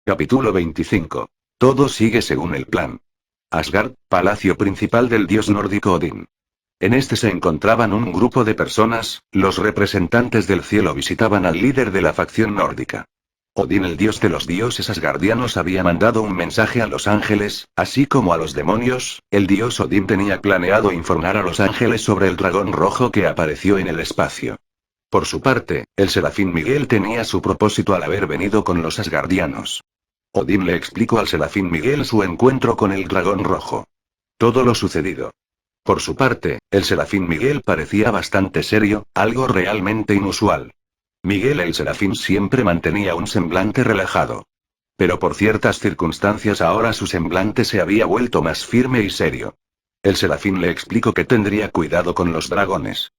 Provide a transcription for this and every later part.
Capítulo 25. Todo sigue según el plan. Asgard, palacio principal del dios nórdico Odín. En este se encontraban un grupo de personas, los representantes del cielo visitaban al líder de la facción nórdica. Odín, el dios de los dioses asgardianos, había mandado un mensaje a los ángeles, así como a los demonios. El dios Odín tenía planeado informar a los ángeles sobre el dragón rojo que apareció en el espacio. Por su parte, el serafín Miguel tenía su propósito al haber venido con los asgardianos. Odín le explicó al serafín Miguel su encuentro con el dragón rojo. Todo lo sucedido. Por su parte, el serafín Miguel parecía bastante serio, algo realmente inusual. Miguel el serafín siempre mantenía un semblante relajado. Pero por ciertas circunstancias ahora su semblante se había vuelto más firme y serio. El serafín le explicó que tendría cuidado con los dragones.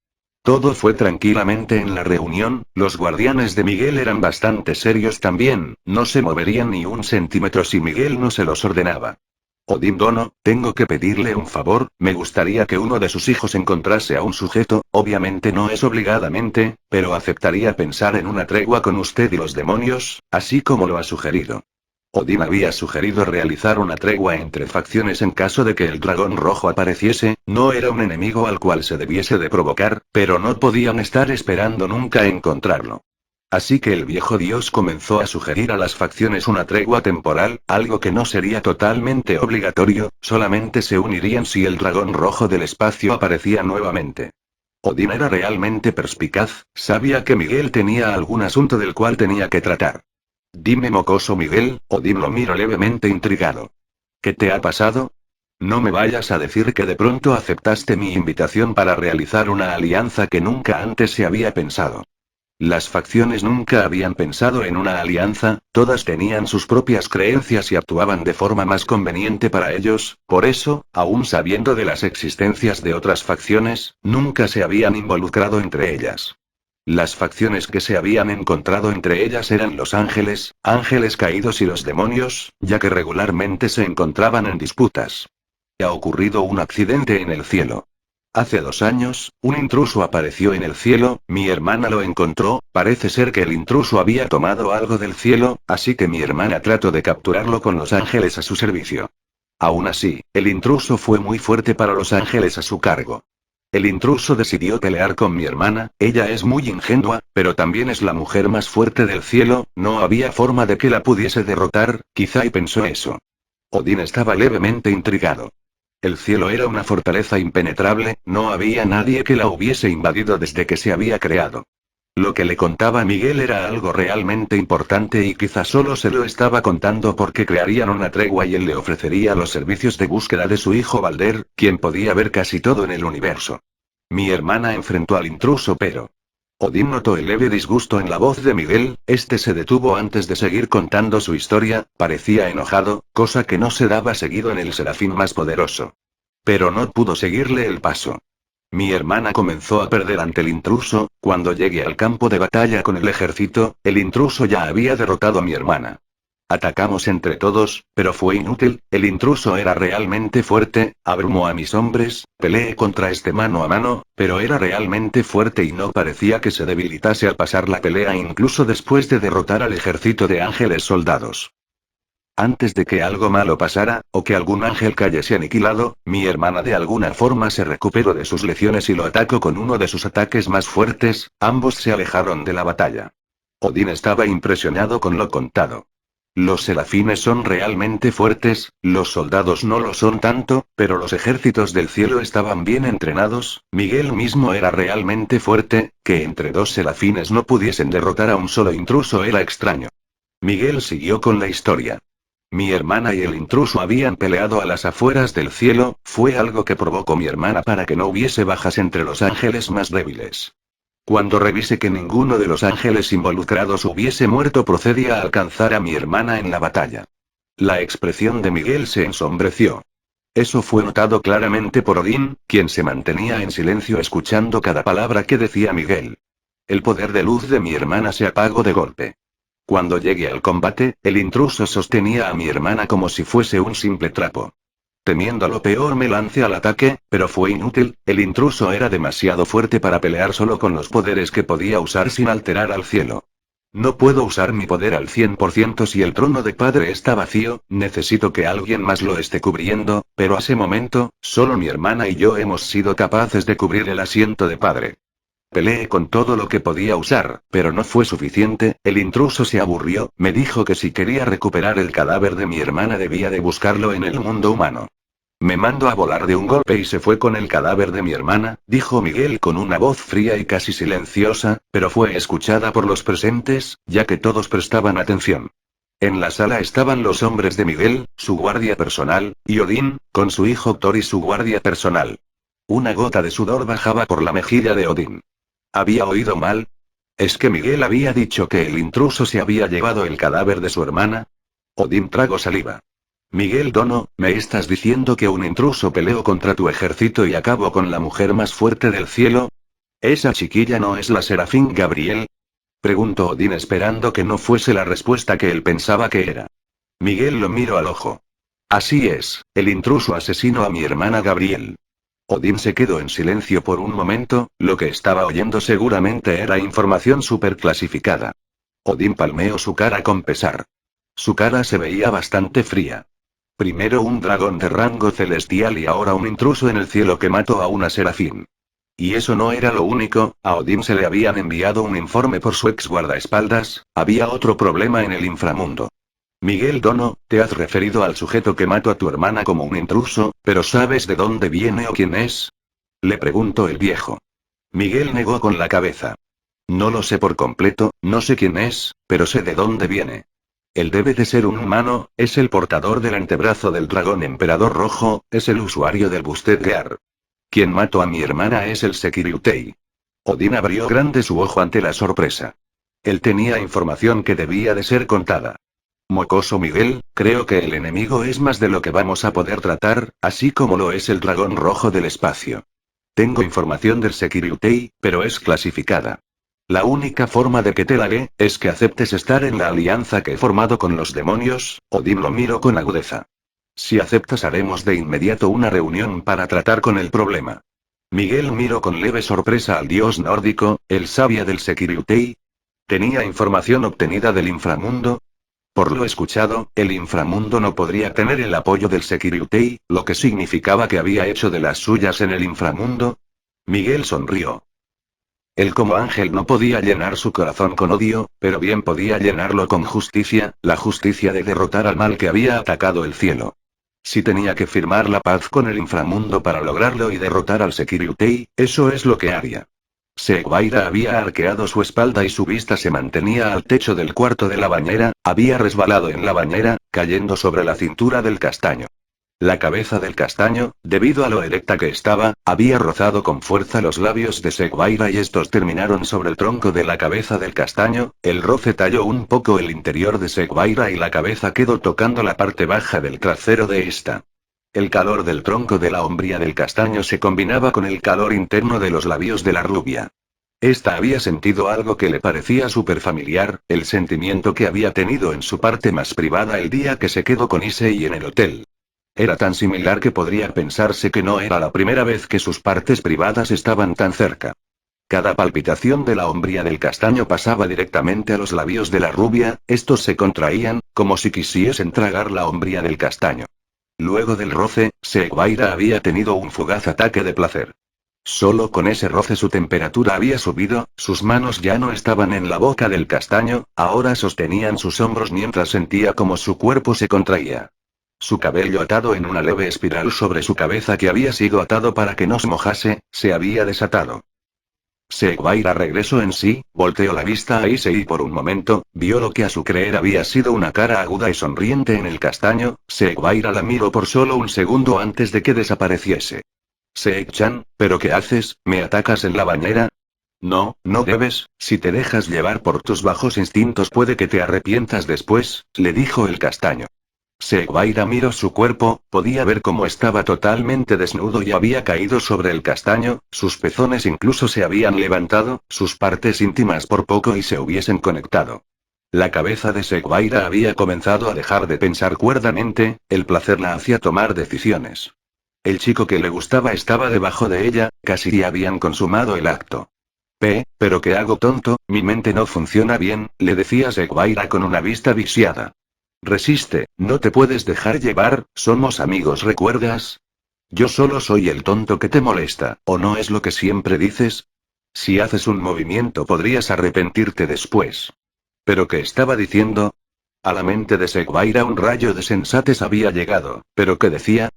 Todo fue tranquilamente en la reunión. Los guardianes de Miguel eran bastante serios también, no se moverían ni un centímetro si Miguel no se los ordenaba. Odín Dono, tengo que pedirle un favor, me gustaría que uno de sus hijos encontrase a un sujeto, obviamente no es obligadamente, pero aceptaría pensar en una tregua con usted y los demonios, así como lo ha sugerido. Odín había sugerido realizar una tregua entre facciones en caso de que el dragón rojo apareciese. No era un enemigo al cual se debiese de provocar, pero no podían estar esperando nunca encontrarlo. Así que el viejo dios comenzó a sugerir a las facciones una tregua temporal, algo que no sería totalmente obligatorio, solamente se unirían si el dragón rojo del espacio aparecía nuevamente. Odín era realmente perspicaz, sabía que Miguel tenía algún asunto del cual tenía que tratar. Dime, mocoso Miguel. Odín lo miró levemente intrigado. ¿Qué te ha pasado? No me vayas a decir que de pronto aceptaste mi invitación para realizar una alianza que nunca antes se había pensado. Las facciones nunca habían pensado en una alianza, todas tenían sus propias creencias y actuaban de forma más conveniente para ellos, por eso, aún sabiendo de las existencias de otras facciones, nunca se habían involucrado entre ellas. Las facciones que se habían encontrado entre ellas eran los ángeles caídos y los demonios, ya que regularmente se encontraban en disputas. Ha ocurrido un accidente en el cielo. Hace 2 años, un intruso apareció en el cielo, mi hermana lo encontró, parece ser que el intruso había tomado algo del cielo, así que mi hermana trató de capturarlo con los ángeles a su servicio. Aún así, el intruso fue muy fuerte para los ángeles a su cargo. El intruso decidió pelear con mi hermana, ella es muy ingenua, pero también es la mujer más fuerte del cielo, no había forma de que la pudiese derrotar, quizá y pensó eso. Odín estaba levemente intrigado. El cielo era una fortaleza impenetrable, no había nadie que la hubiese invadido desde que se había creado. Lo que le contaba Miguel era algo realmente importante y quizá solo se lo estaba contando porque crearían una tregua y él le ofrecería los servicios de búsqueda de su hijo Balder, quien podía ver casi todo en el universo. Mi hermana enfrentó al intruso pero... Odín notó el leve disgusto en la voz de Miguel, este se detuvo antes de seguir contando su historia, parecía enojado, cosa que no se daba seguido en el serafín más poderoso. Pero no pudo seguirle el paso. Mi hermana comenzó a perder ante el intruso. Cuando llegué al campo de batalla con el ejército, el intruso ya había derrotado a mi hermana. Atacamos entre todos, pero fue inútil, el intruso era realmente fuerte, abrumó a mis hombres, peleé contra este mano a mano, pero era realmente fuerte y no parecía que se debilitase al pasar la pelea incluso después de derrotar al ejército de ángeles soldados. Antes de que algo malo pasara, o que algún ángel cayese aniquilado, mi hermana de alguna forma se recuperó de sus lesiones y lo atacó con uno de sus ataques más fuertes, ambos se alejaron de la batalla. Odín estaba impresionado con lo contado. Los serafines son realmente fuertes, los soldados no lo son tanto, pero los ejércitos del cielo estaban bien entrenados. Miguel mismo era realmente fuerte, que entre 2 serafines no pudiesen derrotar a un solo intruso era extraño. Miguel siguió con la historia. Mi hermana y el intruso habían peleado a las afueras del cielo, fue algo que provocó mi hermana para que no hubiese bajas entre los ángeles más débiles. Cuando revisé que ninguno de los ángeles involucrados hubiese muerto procedí a alcanzar a mi hermana en la batalla. La expresión de Miguel se ensombreció. Eso fue notado claramente por Odín, quien se mantenía en silencio escuchando cada palabra que decía Miguel. El poder de luz de mi hermana se apagó de golpe. Cuando llegué al combate, el intruso sostenía a mi hermana como si fuese un simple trapo. Temiendo lo peor me lancé al ataque, pero fue inútil, el intruso era demasiado fuerte para pelear solo con los poderes que podía usar sin alterar al cielo. No puedo usar mi poder al 100% si el trono de padre está vacío, necesito que alguien más lo esté cubriendo, pero a ese momento, solo mi hermana y yo hemos sido capaces de cubrir el asiento de padre. Peleé con todo lo que podía usar, pero no fue suficiente, el intruso se aburrió, me dijo que si quería recuperar el cadáver de mi hermana debía de buscarlo en el mundo humano. Me mandó a volar de un golpe y se fue con el cadáver de mi hermana, dijo Miguel con una voz fría y casi silenciosa, pero fue escuchada por los presentes, ya que todos prestaban atención. En la sala estaban los hombres de Miguel, su guardia personal, y Odín, con su hijo Thor y su guardia personal. Una gota de sudor bajaba por la mejilla de Odín. ¿Había oído mal? ¿Es que Miguel había dicho que el intruso se había llevado el cadáver de su hermana? Odín tragó saliva. Miguel Dono, ¿me estás diciendo que un intruso peleó contra tu ejército y acabó con la mujer más fuerte del cielo? ¿Esa chiquilla no es la Serafín Gabriel? Preguntó Odín esperando que no fuese la respuesta que él pensaba que era. Miguel lo miró al ojo. Así es, el intruso asesinó a mi hermana Gabriel. Odín se quedó en silencio por un momento, lo que estaba oyendo seguramente era información superclasificada. Odín palmeó su cara con pesar. Su cara se veía bastante fría. Primero un dragón de rango celestial y ahora un intruso en el cielo que mató a una serafín. Y eso no era lo único, a Odín se le habían enviado un informe por su ex guardaespaldas, había otro problema en el inframundo. Miguel Dono, te has referido al sujeto que mató a tu hermana como un intruso, pero ¿sabes de dónde viene o quién es? Le preguntó el viejo. Miguel negó con la cabeza. No lo sé por completo, no sé quién es, pero sé de dónde viene. Él debe de ser un humano, es el portador del antebrazo del dragón emperador rojo, es el usuario del Busted Gear. Quien mató a mi hermana es el Sekirutei. Odín abrió grande su ojo ante la sorpresa. Él tenía información que debía de ser contada. Mocoso Miguel, creo que el enemigo es más de lo que vamos a poder tratar, así como lo es el dragón rojo del espacio. Tengo información del Sekirutei, pero es clasificada. La única forma de que te la dé, es que aceptes estar en la alianza que he formado con los demonios, Odín lo miró con agudeza. Si aceptas haremos de inmediato una reunión para tratar con el problema. Miguel miró con leve sorpresa al dios nórdico, el sabia del Sekirutei. ¿Tenía información obtenida del inframundo? Por lo escuchado, el inframundo no podría tener el apoyo del Sekirutei, lo que significaba que había hecho de las suyas en el inframundo. Miguel sonrió. Él como ángel no podía llenar su corazón con odio, pero bien podía llenarlo con justicia, la justicia de derrotar al mal que había atacado el cielo. Si tenía que firmar la paz con el inframundo para lograrlo y derrotar al Sekirutei, eso es lo que haría. Seguaira había arqueado su espalda y su vista se mantenía al techo del cuarto de la bañera, había resbalado en la bañera, cayendo sobre la cintura del castaño. La cabeza del castaño, debido a lo erecta que estaba, había rozado con fuerza los labios de Seguaira y estos terminaron sobre el tronco de la cabeza del castaño, el roce talló un poco el interior de Seguaira y la cabeza quedó tocando la parte baja del trasero de esta. El calor del tronco de la hombría del castaño se combinaba con el calor interno de los labios de la rubia. Esta había sentido algo que le parecía súper familiar, el sentimiento que había tenido en su parte más privada el día que se quedó con Issei en el hotel. Era tan similar que podría pensarse que no era la primera vez que sus partes privadas estaban tan cerca. Cada palpitación de la hombría del castaño pasaba directamente a los labios de la rubia, estos se contraían, como si quisiesen tragar la hombría del castaño. Luego del roce, Seguaira había tenido un fugaz ataque de placer. Solo con ese roce su temperatura había subido, sus manos ya no estaban en la boca del castaño, ahora sostenían sus hombros mientras sentía como su cuerpo se contraía. Su cabello atado en una leve espiral sobre su cabeza que había sido atado para que no se mojase, se había desatado. Seguaira regresó en sí, volteó la vista a Issei y por un momento, vio lo que a su creer había sido una cara aguda y sonriente en el castaño, Seguaira la miró por solo un segundo antes de que desapareciese. Seik-chan, ¿pero qué haces? ¿Me atacas en la bañera? No, no debes, si te dejas llevar por tus bajos instintos puede que te arrepientas después, le dijo el castaño. Seguaira miró su cuerpo, podía ver cómo estaba totalmente desnudo y había caído sobre el castaño, sus pezones incluso se habían levantado, sus partes íntimas por poco y se hubiesen conectado. La cabeza de Seguaira había comenzado a dejar de pensar cuerdamente, el placer la hacía tomar decisiones. El chico que le gustaba estaba debajo de ella, casi habían consumado el acto. Pero ¿qué hago, tonto? Mi mente no funciona bien, le decía Seguaira con una vista viciada. Resiste, no te puedes dejar llevar, somos amigos, ¿recuerdas? Yo solo soy el tonto que te molesta, ¿o no es lo que siempre dices? Si haces un movimiento podrías arrepentirte después. ¿Pero qué estaba diciendo? A la mente de Seguaira un rayo de sensatez había llegado, ¿pero qué decía?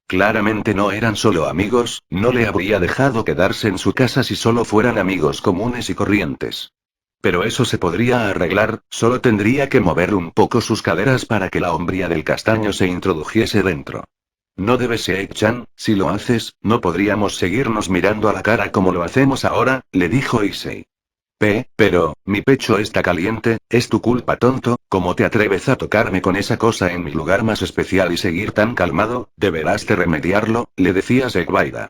Claramente no eran solo amigos, no le habría dejado quedarse en su casa si solo fueran amigos comunes y corrientes. Pero eso se podría arreglar, solo tendría que mover un poco sus caderas para que la hombría del castaño se introdujese dentro. No debes, Seik-chan, si lo haces, no podríamos seguirnos mirando a la cara como lo hacemos ahora, le dijo Issei. Pero, mi pecho está caliente, es tu culpa, tonto, ¿cómo te atreves a tocarme con esa cosa en mi lugar más especial y seguir tan calmado? Deberás de remediarlo, le decía Seguaira.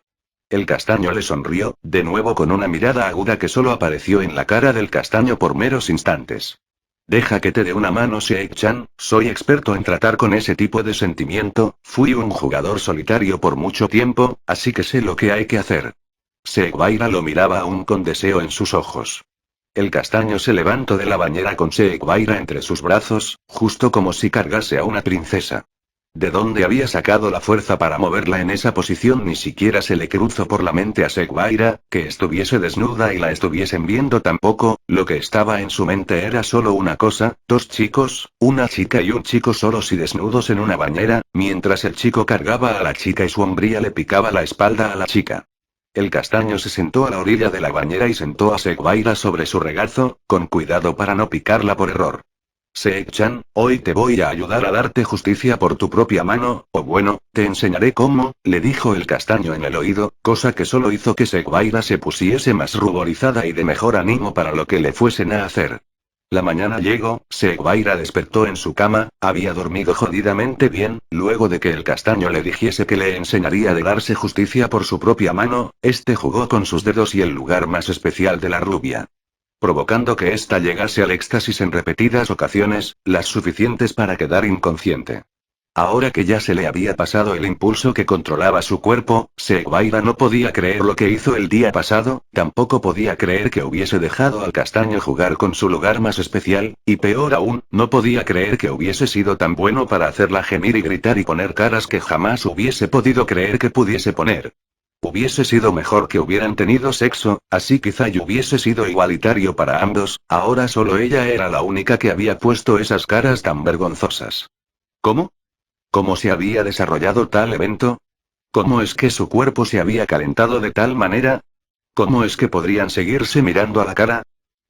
El castaño le sonrió, de nuevo con una mirada aguda que solo apareció en la cara del castaño por meros instantes. Deja que te dé una mano, Seik-chan, soy experto en tratar con ese tipo de sentimiento, fui un jugador solitario por mucho tiempo, así que sé lo que hay que hacer. Seguaira lo miraba aún con deseo en sus ojos. El castaño se levantó de la bañera con Seguaira entre sus brazos, justo como si cargase a una princesa. ¿De dónde había sacado la fuerza para moverla en esa posición? Ni siquiera se le cruzó por la mente a Seguaira, que estuviese desnuda y la estuviesen viendo tampoco, lo que estaba en su mente era solo una cosa, dos chicos, una chica y un chico solos y desnudos en una bañera, mientras el chico cargaba a la chica y su hombría le picaba la espalda a la chica. El castaño se sentó a la orilla de la bañera y sentó a Seguaira sobre su regazo, con cuidado para no picarla por error. Seik-chan, hoy te voy a ayudar a darte justicia por tu propia mano, o bueno, te enseñaré cómo, le dijo el castaño en el oído, cosa que solo hizo que Seguaira se pusiese más ruborizada y de mejor ánimo para lo que le fuesen a hacer. La mañana llegó, Seguaira despertó en su cama, había dormido jodidamente bien, luego de que el castaño le dijese que le enseñaría de darse justicia por su propia mano, este jugó con sus dedos y el lugar más especial de la rubia, provocando que ésta llegase al éxtasis en repetidas ocasiones, las suficientes para quedar inconsciente. Ahora que ya se le había pasado el impulso que controlaba su cuerpo, Seguaira no podía creer lo que hizo el día pasado, tampoco podía creer que hubiese dejado al castaño jugar con su lugar más especial, y peor aún, no podía creer que hubiese sido tan bueno para hacerla gemir y gritar y poner caras que jamás hubiese podido creer que pudiese poner. Hubiese sido mejor que hubieran tenido sexo, así quizá y hubiese sido igualitario para ambos, ahora solo ella era la única que había puesto esas caras tan vergonzosas. ¿Cómo? ¿Cómo se había desarrollado tal evento? ¿Cómo es que su cuerpo se había calentado de tal manera? ¿Cómo es que podrían seguirse mirando a la cara?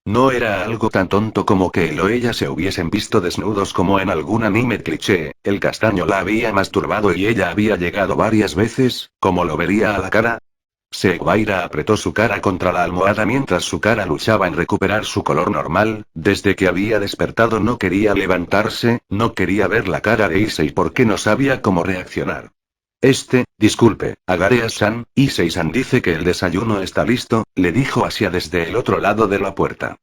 No era algo tan tonto como que él o ella se hubiesen visto desnudos como en algún anime cliché, el castaño la había masturbado y ella había llegado varias veces, ¿cómo lo vería a la cara? Seguaira apretó su cara contra la almohada mientras su cara luchaba en recuperar su color normal, desde que había despertado no quería levantarse, no quería ver la cara de Issei porque no sabía cómo reaccionar. Disculpe, Agarea-san, Issei-san dice que el desayuno está listo, le dijo Asia desde el otro lado de la puerta.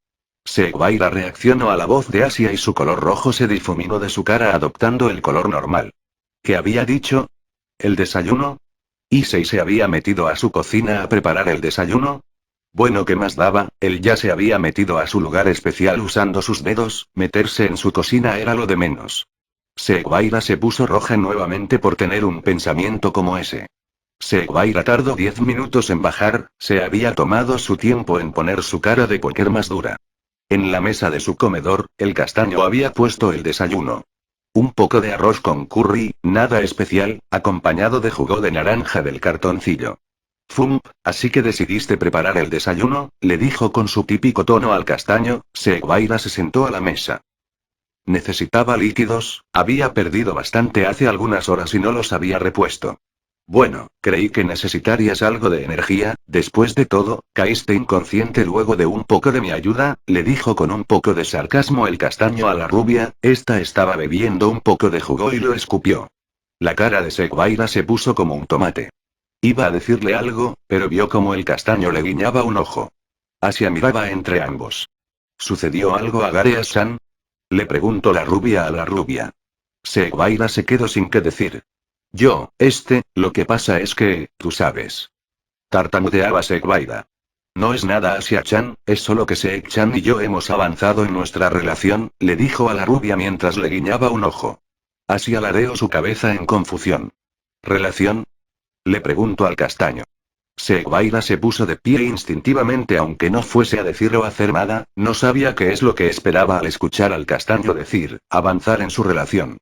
Seguaira reaccionó a la voz de Asia y su color rojo se difuminó de su cara adoptando el color normal. ¿Qué había dicho? ¿El desayuno? ¿Issei se había metido a su cocina a preparar el desayuno? Bueno, ¿qué más daba? Él ya se había metido a su lugar especial usando sus dedos, meterse en su cocina era lo de menos. Seguaira se puso roja nuevamente por tener un pensamiento como ese. Seguaira tardó 10 minutos en bajar, se había tomado su tiempo en poner su cara de póker más dura. En la mesa de su comedor, el castaño había puesto el desayuno. Un poco de arroz con curry, nada especial, acompañado de jugo de naranja del cartoncillo. Así que decidiste preparar el desayuno, le dijo con su típico tono al castaño, Seguaira se sentó a la mesa. Necesitaba líquidos, había perdido bastante hace algunas horas y no los había repuesto. Bueno, creí que necesitarías algo de energía, después de todo, caíste inconsciente luego de un poco de mi ayuda, le dijo con un poco de sarcasmo el castaño a la rubia, esta estaba bebiendo un poco de jugo y lo escupió. La cara de Seguaira se puso como un tomate. Iba a decirle algo, pero vio como el castaño le guiñaba un ojo. Asia miraba entre ambos. ¿Sucedió algo a Garea-san? Le preguntó la rubia a la rubia. Seguaira se quedó sin qué decir. Lo que pasa es que, tú sabes. Tartamudeaba Seguaira. No es nada, Asia-chan, es solo que Seek-chan y yo hemos avanzado en nuestra relación, le dijo a la rubia mientras le guiñaba un ojo. Asia ladeó su cabeza en confusión. ¿Relación? Le preguntó al castaño. Seguaira se puso de pie instintivamente, aunque no fuese a decir o hacer nada, no sabía qué es lo que esperaba al escuchar al castaño decir, avanzar en su relación.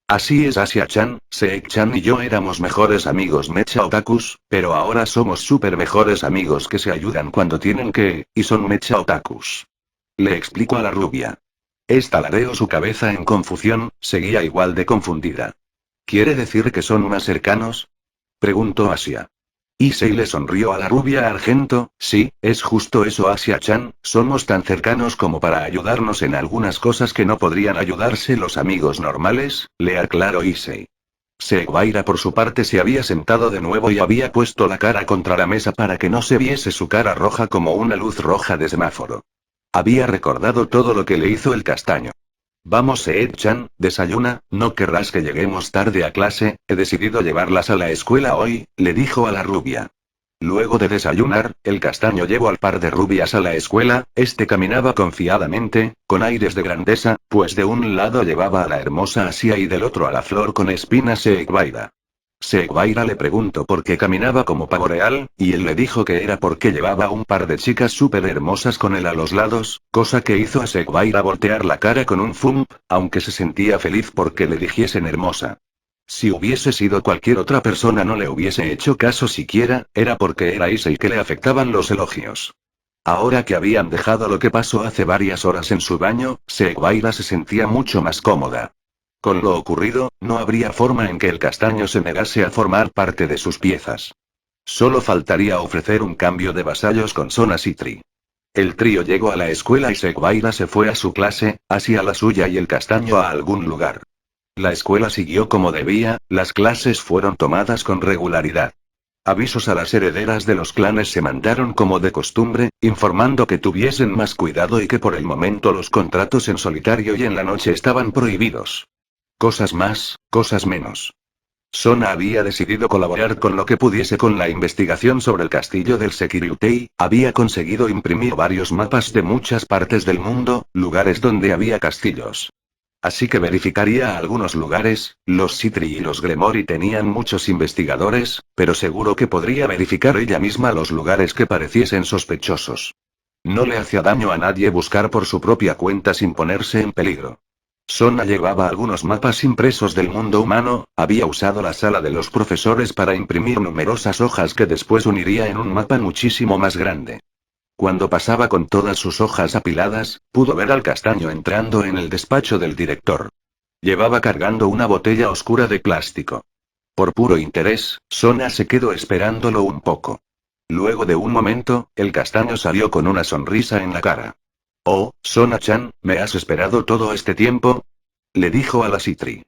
Así es, Asia-chan, Seek-chan y yo éramos mejores amigos mecha otakus, pero ahora somos súper mejores amigos que se ayudan cuando tienen que, y son mecha otakus. Le explico a la rubia. Esta ladeó su cabeza en confusión, seguía igual de confundida. ¿Quiere decir que son más cercanos? Preguntó Asia. Issei le sonrió a la rubia argento, sí, es justo eso, Asia-chan, somos tan cercanos como para ayudarnos en algunas cosas que no podrían ayudarse los amigos normales, le aclaró Issei. Seguaira por su parte se había sentado de nuevo y había puesto la cara contra la mesa para que no se viese su cara roja como una luz roja de semáforo. Había recordado todo lo que le hizo el castaño. Vamos, Seek-chan, desayuna, no querrás que lleguemos tarde a clase, he decidido llevarlas a la escuela hoy, le dijo a la rubia. Luego de desayunar, el castaño llevó al par de rubias a la escuela, este caminaba confiadamente, con aires de grandeza, pues de un lado llevaba a la hermosa Asia y del otro a la flor con espinas Seguaira. Seguaira le preguntó por qué caminaba como pavo real, y él le dijo que era porque llevaba un par de chicas súper hermosas con él a los lados, cosa que hizo a Seguaira voltear la cara con un thump, aunque se sentía feliz porque le dijesen hermosa. Si hubiese sido cualquier otra persona no le hubiese hecho caso siquiera, era porque era Issei que le afectaban los elogios. Ahora que habían dejado lo que pasó hace varias horas en su baño, Seguaira se sentía mucho más cómoda. Con lo ocurrido, no habría forma en que el castaño se negase a formar parte de sus piezas. Solo faltaría ofrecer un cambio de vasallos con Sona Citri. El trío llegó a la escuela y Seguaira se fue a su clase, Asia a la suya y el castaño a algún lugar. La escuela siguió como debía, las clases fueron tomadas con regularidad. Avisos a las herederas de los clanes se mandaron como de costumbre, informando que tuviesen más cuidado y que por el momento los contratos en solitario y en la noche estaban prohibidos. Cosas más, cosas menos. Sona había decidido colaborar con lo que pudiese con la investigación sobre el castillo del Sekiryutei, había conseguido imprimir varios mapas de muchas partes del mundo, lugares donde había castillos. Así que verificaría algunos lugares, los Citri y los Gremori tenían muchos investigadores, pero seguro que podría verificar ella misma los lugares que pareciesen sospechosos. No le hacía daño a nadie buscar por su propia cuenta sin ponerse en peligro. Sona llevaba algunos mapas impresos del mundo humano, había usado la sala de los profesores para imprimir numerosas hojas que después uniría en un mapa muchísimo más grande. Cuando pasaba con todas sus hojas apiladas, pudo ver al castaño entrando en el despacho del director. Llevaba cargando una botella oscura de plástico. Por puro interés, Sona se quedó esperándolo un poco. Luego de un momento, el castaño salió con una sonrisa en la cara. Oh, Sona-chan, ¿me has esperado todo este tiempo? Le dijo a la Citri.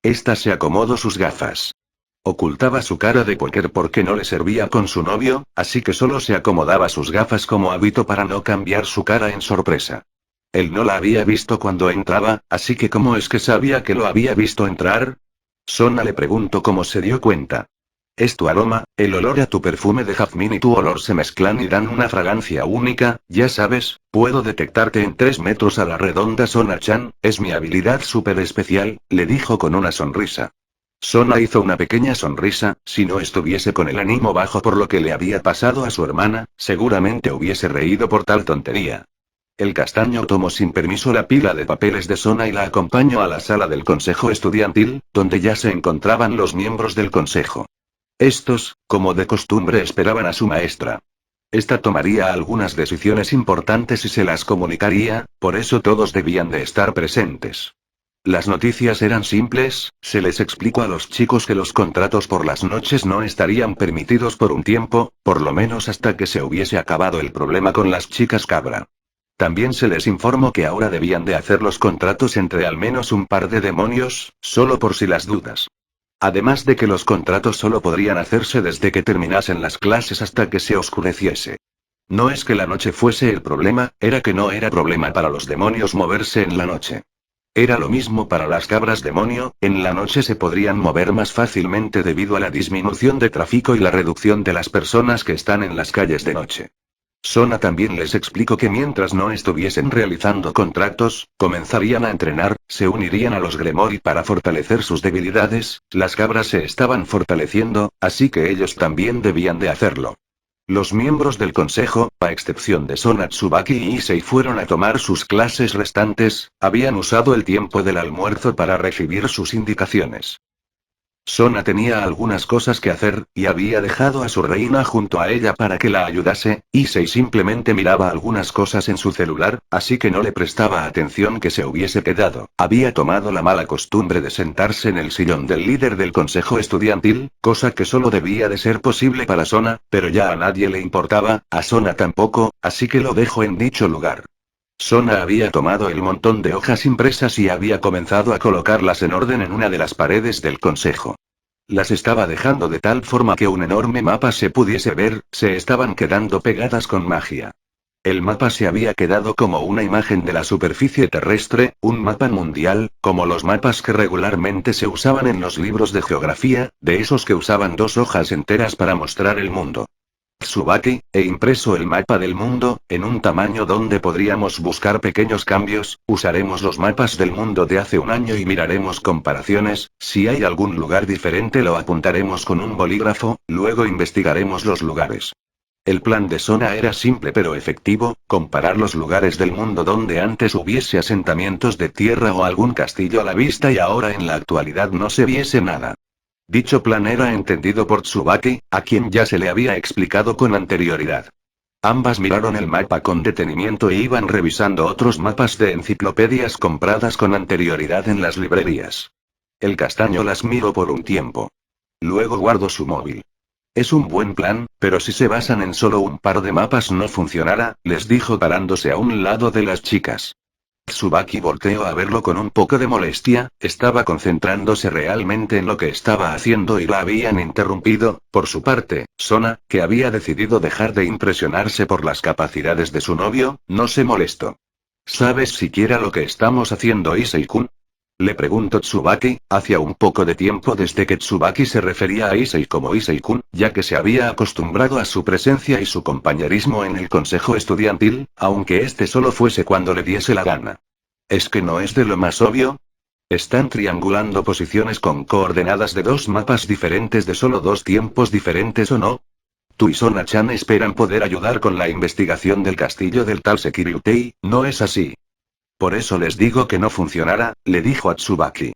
Esta se acomodó sus gafas. Ocultaba su cara de póker porque no le servía con su novio, así que solo se acomodaba sus gafas como hábito para no cambiar su cara en sorpresa. Él no la había visto cuando entraba, así que ¿cómo es que sabía que lo había visto entrar? Sona le preguntó cómo se dio cuenta. Es tu aroma, el olor a tu perfume de jazmín y tu olor se mezclan y dan una fragancia única, ya sabes, puedo detectarte en 3 metros a la redonda. Sona-chan, es mi habilidad súper especial, le dijo con una sonrisa. Sona hizo una pequeña sonrisa, si no estuviese con el ánimo bajo por lo que le había pasado a su hermana, seguramente hubiese reído por tal tontería. El castaño tomó sin permiso la pila de papeles de Sona y la acompañó a la sala del consejo estudiantil, donde ya se encontraban los miembros del consejo. Estos, como de costumbre, esperaban a su maestra. Esta tomaría algunas decisiones importantes y se las comunicaría, por eso todos debían de estar presentes. Las noticias eran simples, se les explicó a los chicos que los contratos por las noches no estarían permitidos por un tiempo, por lo menos hasta que se hubiese acabado el problema con las chicas cabra. También se les informó que ahora debían de hacer los contratos entre al menos un par de demonios, solo por si las dudas. Además de que los contratos solo podrían hacerse desde que terminasen las clases hasta que se oscureciese. No es que la noche fuese el problema, era que no era problema para los demonios moverse en la noche. Era lo mismo para las cabras demonio, en la noche se podrían mover más fácilmente debido a la disminución de tráfico y la reducción de las personas que están en las calles de noche. Sona también les explicó que mientras no estuviesen realizando contratos, comenzarían a entrenar, se unirían a los Gremori para fortalecer sus debilidades, las cabras se estaban fortaleciendo, así que ellos también debían de hacerlo. Los miembros del consejo, a excepción de Sona, Tsubaki y Issei, fueron a tomar sus clases restantes, habían usado el tiempo del almuerzo para recibir sus indicaciones. Sona tenía algunas cosas que hacer, y había dejado a su reina junto a ella para que la ayudase. Issei simplemente miraba algunas cosas en su celular, así que no le prestaba atención que se hubiese quedado. Había tomado la mala costumbre de sentarse en el sillón del líder del consejo estudiantil, cosa que solo debía de ser posible para Sona, pero ya a nadie le importaba, a Sona tampoco, así que lo dejó en dicho lugar. Sona había tomado el montón de hojas impresas y había comenzado a colocarlas en orden en una de las paredes del consejo. Las estaba dejando de tal forma que un enorme mapa se pudiese ver, se estaban quedando pegadas con magia. El mapa se había quedado como una imagen de la superficie terrestre, un mapa mundial, como los mapas que regularmente se usaban en los libros de geografía, de esos que usaban 2 hojas enteras para mostrar el mundo. Tsubaki, he impreso el mapa del mundo, en un tamaño donde podríamos buscar pequeños cambios, usaremos los mapas del mundo de hace un año y miraremos comparaciones, si hay algún lugar diferente lo apuntaremos con un bolígrafo, luego investigaremos los lugares. El plan de Sona era simple pero efectivo, comparar los lugares del mundo donde antes hubiese asentamientos de tierra o algún castillo a la vista y ahora en la actualidad no se viese nada. Dicho plan era entendido por Tsubaki, a quien ya se le había explicado con anterioridad. Ambas miraron el mapa con detenimiento e iban revisando otros mapas de enciclopedias compradas con anterioridad en las librerías. El castaño las miró por un tiempo. Luego guardó su móvil. Es un buen plan, pero si se basan en solo un par de mapas no funcionará, les dijo parándose a un lado de las chicas. Tsubaki volteó a verlo con un poco de molestia, estaba concentrándose realmente en lo que estaba haciendo y la habían interrumpido. Por su parte, Sona, que había decidido dejar de impresionarse por las capacidades de su novio, no se molestó. ¿Sabes siquiera lo que estamos haciendo, Issei-kun? Le preguntó Tsubaki, hacía un poco de tiempo desde que Tsubaki se refería a Issei como Issei-kun, ya que se había acostumbrado a su presencia y su compañerismo en el consejo estudiantil, aunque este solo fuese cuando le diese la gana. ¿Es que no es de lo más obvio? Están triangulando posiciones con coordenadas de 2 mapas diferentes de solo 2 tiempos diferentes, ¿o no? Tú y Sona-chan esperan poder ayudar con la investigación del castillo del tal Sekiryutei, ¿no es así? Por eso les digo que no funcionará, le dijo a Tsubaki.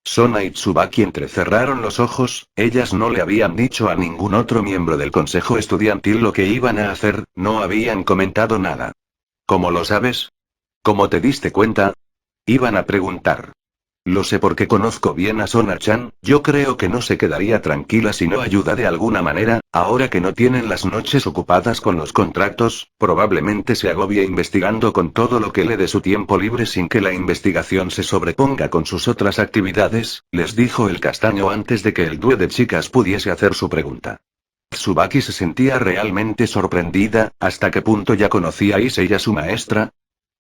Sona y Tsubaki entrecerraron los ojos, ellas no le habían dicho a ningún otro miembro del consejo estudiantil lo que iban a hacer, no habían comentado nada. ¿Cómo lo sabes? ¿Cómo te diste cuenta? Iban a preguntar. Lo sé porque conozco bien a Sona-chan, yo creo que no se quedaría tranquila si no ayuda de alguna manera, ahora que no tienen las noches ocupadas con los contratos, probablemente se agobie investigando con todo lo que le dé su tiempo libre sin que la investigación se sobreponga con sus otras actividades, les dijo el castaño antes de que el dúo de chicas pudiese hacer su pregunta. Tsubaki se sentía realmente sorprendida, ¿hasta qué punto ya conocía a Issei a su maestra?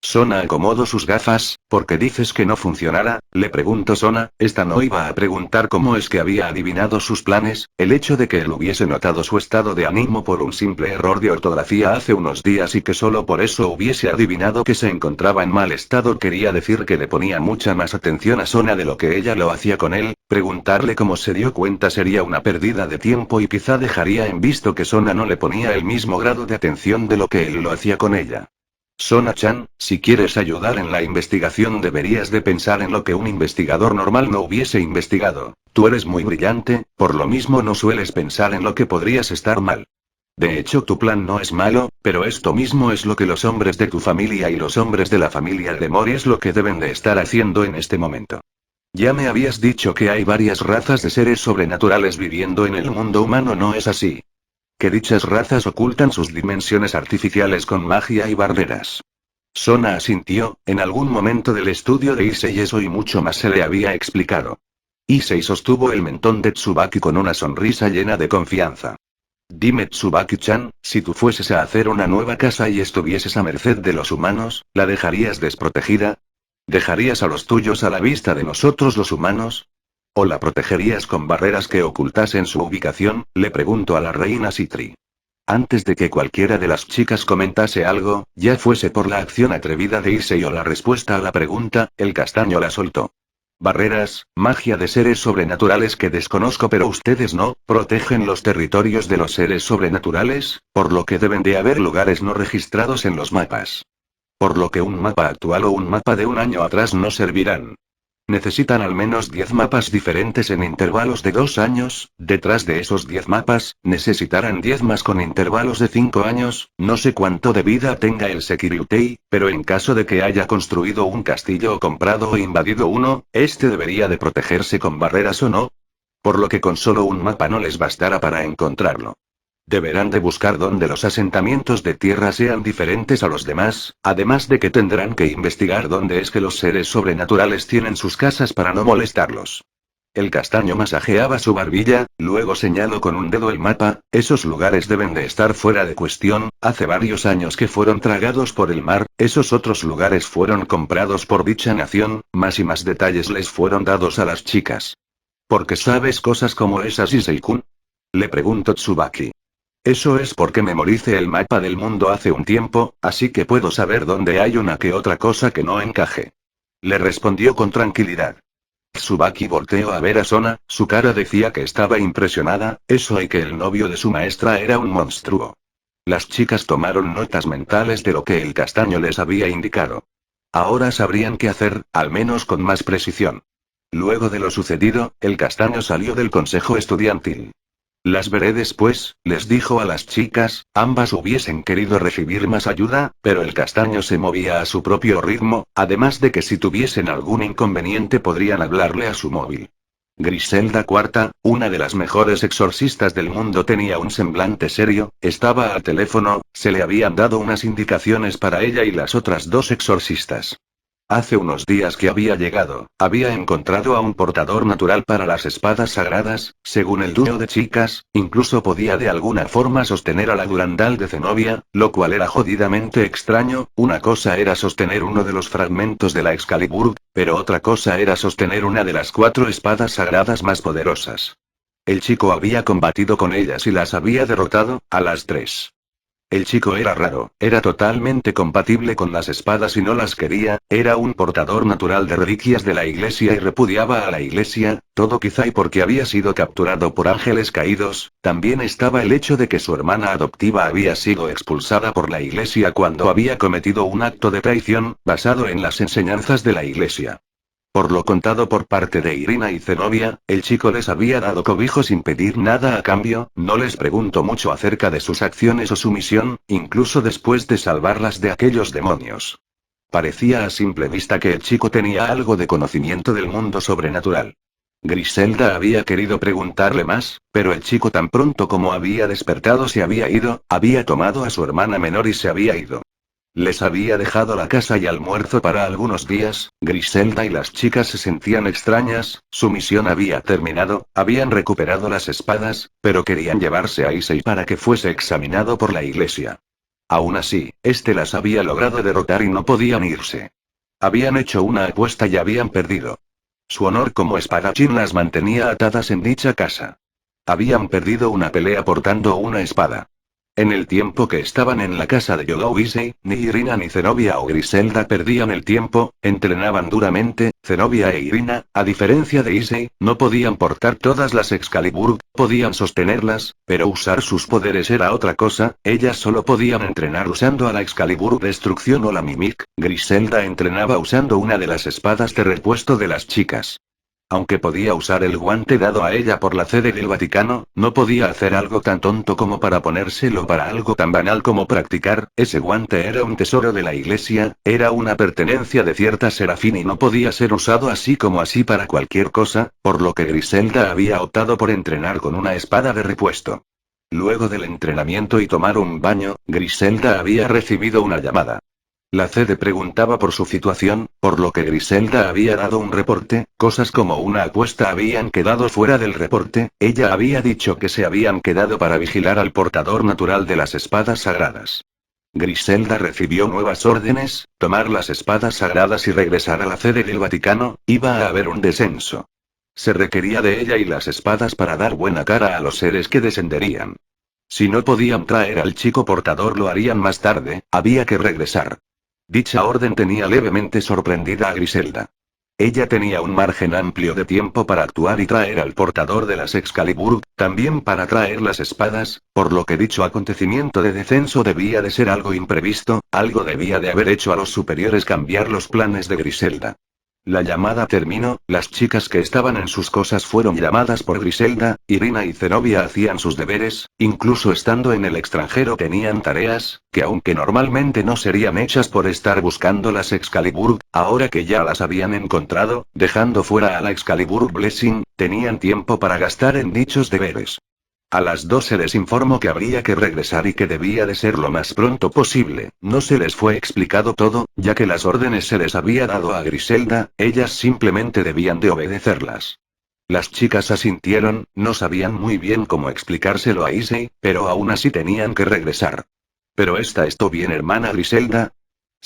Sona acomodó sus gafas, ¿por qué dices que no funcionará? Le preguntó Sona, esta no iba a preguntar cómo es que había adivinado sus planes, el hecho de que él hubiese notado su estado de ánimo por un simple error de ortografía hace unos días y que solo por eso hubiese adivinado que se encontraba en mal estado quería decir que le ponía mucha más atención a Sona de lo que ella lo hacía con él, preguntarle cómo se dio cuenta sería una pérdida de tiempo y quizá dejaría en visto que Sona no le ponía el mismo grado de atención de lo que él lo hacía con ella. Sona-chan, si quieres ayudar en la investigación deberías de pensar en lo que un investigador normal no hubiese investigado. Tú eres muy brillante, por lo mismo no sueles pensar en lo que podrías estar mal. De hecho, tu plan no es malo, pero esto mismo es lo que los hombres de tu familia y los hombres de la familia Gremori es lo que deben de estar haciendo en este momento. Ya me habías dicho que hay varias razas de seres sobrenaturales viviendo en el mundo humano, ¿no es así? Que dichas razas ocultan sus dimensiones artificiales con magia y barreras. Sona asintió, en algún momento del estudio de Issei eso y mucho más se le había explicado. Issei sostuvo el mentón de Tsubaki con una sonrisa llena de confianza. Dime Tsubaki-chan, si tú fueses a hacer una nueva casa y estuvieses a merced de los humanos, ¿la dejarías desprotegida? ¿Dejarías a los tuyos a la vista de nosotros los humanos? ¿O la protegerías con barreras que ocultasen su ubicación? Le preguntó a la reina Citri. Antes de que cualquiera de las chicas comentase algo, ya fuese por la acción atrevida de Issei o la respuesta a la pregunta, el castaño la soltó. Barreras, magia de seres sobrenaturales que desconozco, pero ustedes no, protegen los territorios de los seres sobrenaturales, por lo que deben de haber lugares no registrados en los mapas. Por lo que un mapa actual o un mapa de un año atrás no servirán. Necesitan al menos 10 mapas diferentes en intervalos de 2 años, detrás de esos 10 mapas, necesitarán 10 más con intervalos de 5 años, no sé cuánto de vida tenga el Security, pero en caso de que haya construido un castillo o comprado o invadido uno, este debería de protegerse con barreras o no. Por lo que con solo un mapa no les bastará para encontrarlo. Deberán de buscar donde los asentamientos de tierra sean diferentes a los demás, además de que tendrán que investigar dónde es que los seres sobrenaturales tienen sus casas para no molestarlos. El castaño masajeaba su barbilla, luego señaló con un dedo el mapa, esos lugares deben de estar fuera de cuestión, hace varios años que fueron tragados por el mar, esos otros lugares fueron comprados por dicha nación, más y más detalles les fueron dados a las chicas. ¿Por qué sabes cosas como esas, Issei-kun? Le preguntó Tsubaki. Eso es porque memoricé el mapa del mundo hace un tiempo, así que puedo saber dónde hay una que otra cosa que no encaje. Le respondió con tranquilidad. Tsubaki volteó a ver a Sona, su cara decía que estaba impresionada, eso y que el novio de su maestra era un monstruo. Las chicas tomaron notas mentales de lo que el castaño les había indicado. Ahora sabrían qué hacer, al menos con más precisión. Luego de lo sucedido, el castaño salió del consejo estudiantil. Las veré después, les dijo a las chicas, ambas hubiesen querido recibir más ayuda, pero el castaño se movía a su propio ritmo, además de que si tuviesen algún inconveniente podrían hablarle a su móvil. Griselda IV, una de las mejores exorcistas del mundo, tenía un semblante serio, estaba al teléfono, se le habían dado unas indicaciones para ella y las otras dos exorcistas. Hace unos días que había llegado, había encontrado a un portador natural para las espadas sagradas, según el dúo de chicas, incluso podía de alguna forma sostener a la Durandal de Zenobia, lo cual era jodidamente extraño, una cosa era sostener uno de los fragmentos de la Excalibur, pero otra cosa era sostener una de las 4 espadas sagradas más poderosas. El chico había combatido con ellas y las había derrotado, a las 3. El chico era raro, era totalmente compatible con las espadas y no las quería, era un portador natural de reliquias de la iglesia y repudiaba a la iglesia, todo quizá y porque había sido capturado por ángeles caídos, también estaba el hecho de que su hermana adoptiva había sido expulsada por la iglesia cuando había cometido un acto de traición, basado en las enseñanzas de la iglesia. Por lo contado por parte de Irina y Zenobia, el chico les había dado cobijo sin pedir nada a cambio, no les preguntó mucho acerca de sus acciones o su misión, incluso después de salvarlas de aquellos demonios. Parecía a simple vista que el chico tenía algo de conocimiento del mundo sobrenatural. Griselda había querido preguntarle más, pero el chico tan pronto como había despertado se había ido, había tomado a su hermana menor y se había ido. Les había dejado la casa y almuerzo para algunos días, Griselda y las chicas se sentían extrañas, su misión había terminado, habían recuperado las espadas, pero querían llevarse a Issei para que fuese examinado por la iglesia. Aún así, este las había logrado derrotar y no podían irse. Habían hecho una apuesta y habían perdido. Su honor como espadachín las mantenía atadas en dicha casa. Habían perdido una pelea portando una espada. En el tiempo que estaban en la casa de Yogao Issei, ni Irina ni Zenobia o Griselda perdían el tiempo, entrenaban duramente, Zenobia e Irina, a diferencia de Issei, no podían portar todas las Excalibur, podían sostenerlas, pero usar sus poderes era otra cosa, ellas solo podían entrenar usando a la Excalibur Destrucción o la Mimic, Griselda entrenaba usando una de las espadas de repuesto de las chicas. Aunque podía usar el guante dado a ella por la sede del Vaticano, no podía hacer algo tan tonto como para ponérselo para algo tan banal como practicar, ese guante era un tesoro de la iglesia, era una pertenencia de cierta serafín y no podía ser usado así como así para cualquier cosa, por lo que Griselda había optado por entrenar con una espada de repuesto. Luego del entrenamiento y tomar un baño, Griselda había recibido una llamada. La CD preguntaba por su situación, por lo que Griselda había dado un reporte, cosas como una apuesta habían quedado fuera del reporte, ella había dicho que se habían quedado para vigilar al portador natural de las espadas sagradas. Griselda recibió nuevas órdenes, tomar las espadas sagradas y regresar a la sede del Vaticano, iba a haber un descenso. Se requería de ella y las espadas para dar buena cara a los seres que descenderían. Si no podían traer al chico portador lo harían más tarde, había que regresar. Dicha orden tenía levemente sorprendida a Griselda. Ella tenía un margen amplio de tiempo para actuar y traer al portador de las Excalibur, también para traer las espadas, por lo que dicho acontecimiento de descenso debía de ser algo imprevisto, algo debía de haber hecho a los superiores cambiar los planes de Griselda. La llamada terminó, las chicas que estaban en sus cosas fueron llamadas por Griselda, Irina y Zenobia hacían sus deberes, incluso estando en el extranjero tenían tareas, que aunque normalmente no serían hechas por estar buscando las Excalibur, ahora que ya las habían encontrado, dejando fuera a la Excalibur Blessing, tenían tiempo para gastar en dichos deberes. A las 2 se les informó que habría que regresar y que debía de ser lo más pronto posible. No se les fue explicado todo, ya que las órdenes se les había dado a Griselda, ellas simplemente debían de obedecerlas. Las chicas asintieron, no sabían muy bien cómo explicárselo a Issei, pero aún así tenían que regresar. ¿Pero esto bien, hermana Griselda?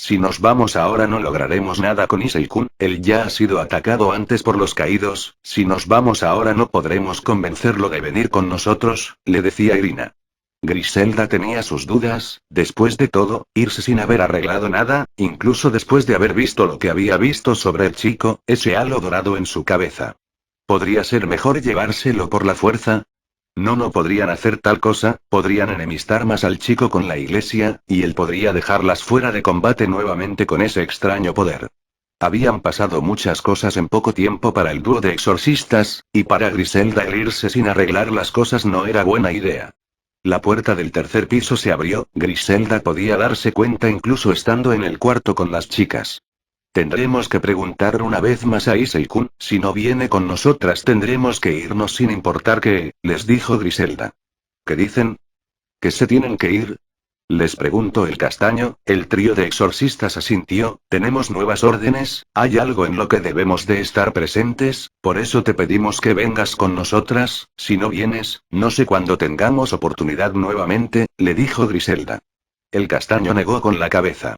Si nos vamos ahora no lograremos nada con Issei-kun, él ya ha sido atacado antes por los caídos, si nos vamos ahora no podremos convencerlo de venir con nosotros, le decía Irina. Griselda tenía sus dudas, después de todo, irse sin haber arreglado nada, incluso después de haber visto lo que había visto sobre el chico, ese halo dorado en su cabeza. ¿Podría ser mejor llevárselo por la fuerza? No podrían hacer tal cosa, podrían enemistar más al chico con la iglesia, y él podría dejarlas fuera de combate nuevamente con ese extraño poder. Habían pasado muchas cosas en poco tiempo para el dúo de exorcistas, y para Griselda el irse sin arreglar las cosas no era buena idea. La puerta del tercer piso se abrió, Griselda podía darse cuenta incluso estando en el cuarto con las chicas. Tendremos que preguntar una vez más a Issei-kun, si no viene con nosotras tendremos que irnos sin importar qué, les dijo Griselda. ¿Qué dicen? ¿Que se tienen que ir? Les preguntó el castaño, el trío de exorcistas asintió, tenemos nuevas órdenes, hay algo en lo que debemos de estar presentes, por eso te pedimos que vengas con nosotras, si no vienes, no sé cuándo tengamos oportunidad nuevamente, le dijo Griselda. El castaño negó con la cabeza.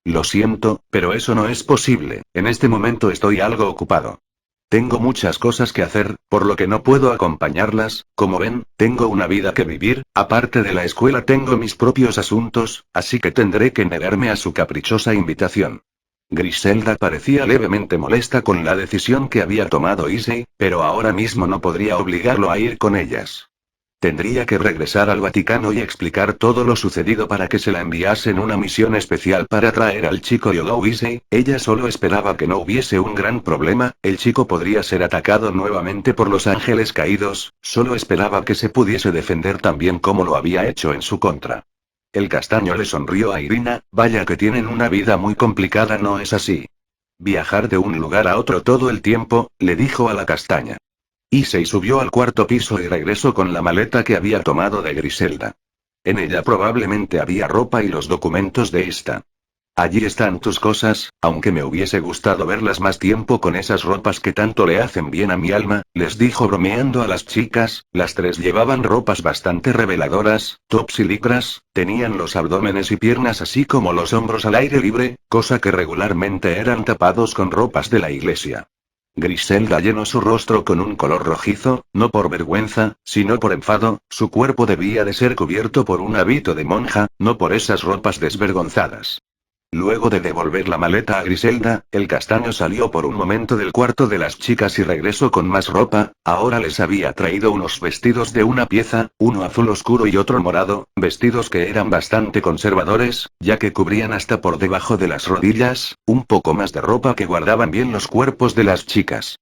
Lo siento, pero eso no es posible, en este momento estoy algo ocupado. Tengo muchas cosas que hacer, por lo que no puedo acompañarlas, como ven, tengo una vida que vivir, aparte de la escuela tengo mis propios asuntos, así que tendré que negarme a su caprichosa invitación. Griselda parecía levemente molesta con la decisión que había tomado Issei, pero ahora mismo no podría obligarlo a ir con ellas. Tendría que regresar al Vaticano y explicar todo lo sucedido para que se la enviasen una misión especial para traer al chico Yodou Issei. Ella solo esperaba que no hubiese un gran problema, el chico podría ser atacado nuevamente por los ángeles caídos, solo esperaba que se pudiese defender tan bien como lo había hecho en su contra. El castaño le sonrió a Irina, vaya que tienen una vida muy complicada, ¿no es así? Viajar de un lugar a otro todo el tiempo, le dijo a la castaña. Issei subió al cuarto piso y regresó con la maleta que había tomado de Griselda. En ella probablemente había ropa y los documentos de esta. Allí están tus cosas, aunque me hubiese gustado verlas más tiempo con esas ropas que tanto le hacen bien a mi alma, les dijo bromeando a las chicas, las tres llevaban ropas bastante reveladoras, tops y licras, tenían los abdómenes y piernas así como los hombros al aire libre, cosa que regularmente eran tapados con ropas de la iglesia. Griselda llenó su rostro con un color rojizo, no por vergüenza, sino por enfado, su cuerpo debía de ser cubierto por un hábito de monja, no por esas ropas desvergonzadas. Luego de devolver la maleta a Griselda, el castaño salió por un momento del cuarto de las chicas y regresó con más ropa, ahora les había traído unos vestidos de una pieza, uno azul oscuro y otro morado, vestidos que eran bastante conservadores, ya que cubrían hasta por debajo de las rodillas, un poco más de ropa que guardaban bien los cuerpos de las chicas.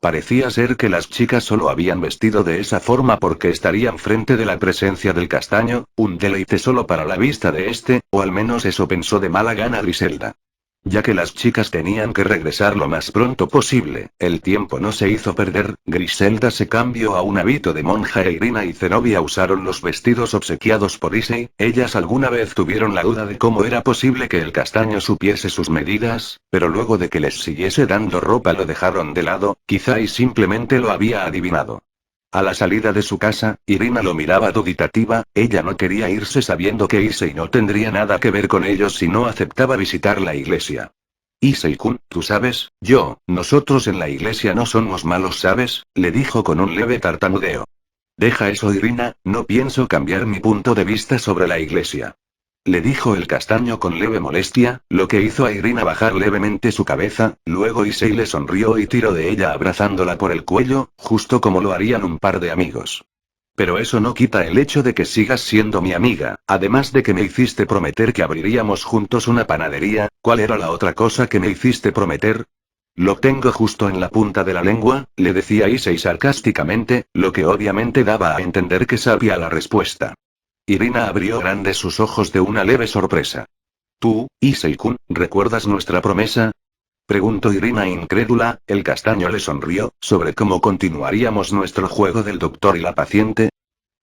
Parecía ser que las chicas solo habían vestido de esa forma porque estarían frente de la presencia del castaño, un deleite solo para la vista de este, o al menos eso pensó de mala gana Griselda. Ya que las chicas tenían que regresar lo más pronto posible, el tiempo no se hizo perder, Griselda se cambió a un hábito de monja e Irina y Zenobia usaron los vestidos obsequiados por Issei, ellas alguna vez tuvieron la duda de cómo era posible que el castaño supiese sus medidas, pero luego de que les siguiese dando ropa lo dejaron de lado, quizá y simplemente lo había adivinado. A la salida de su casa, Irina lo miraba dubitativa, ella no quería irse sabiendo que Issei no tendría nada que ver con ellos si no aceptaba visitar la iglesia. Issei-kun, tú sabes, nosotros en la iglesia no somos malos, ¿sabes? Le dijo con un leve tartamudeo. Deja eso, Irina, no pienso cambiar mi punto de vista sobre la iglesia. Le dijo el castaño con leve molestia, lo que hizo a Irina bajar levemente su cabeza, luego Issei le sonrió y tiró de ella abrazándola por el cuello, justo como lo harían un par de amigos. Pero eso no quita el hecho de que sigas siendo mi amiga, además de que me hiciste prometer que abriríamos juntos una panadería. ¿Cuál era la otra cosa que me hiciste prometer? Lo tengo justo en la punta de la lengua, le decía Issei sarcásticamente, lo que obviamente daba a entender que sabía la respuesta. Irina abrió grandes sus ojos de una leve sorpresa. ¿Tú, Issei-kun, recuerdas nuestra promesa? Preguntó Irina incrédula. El castaño le sonrió, sobre cómo continuaríamos nuestro juego del doctor y la paciente.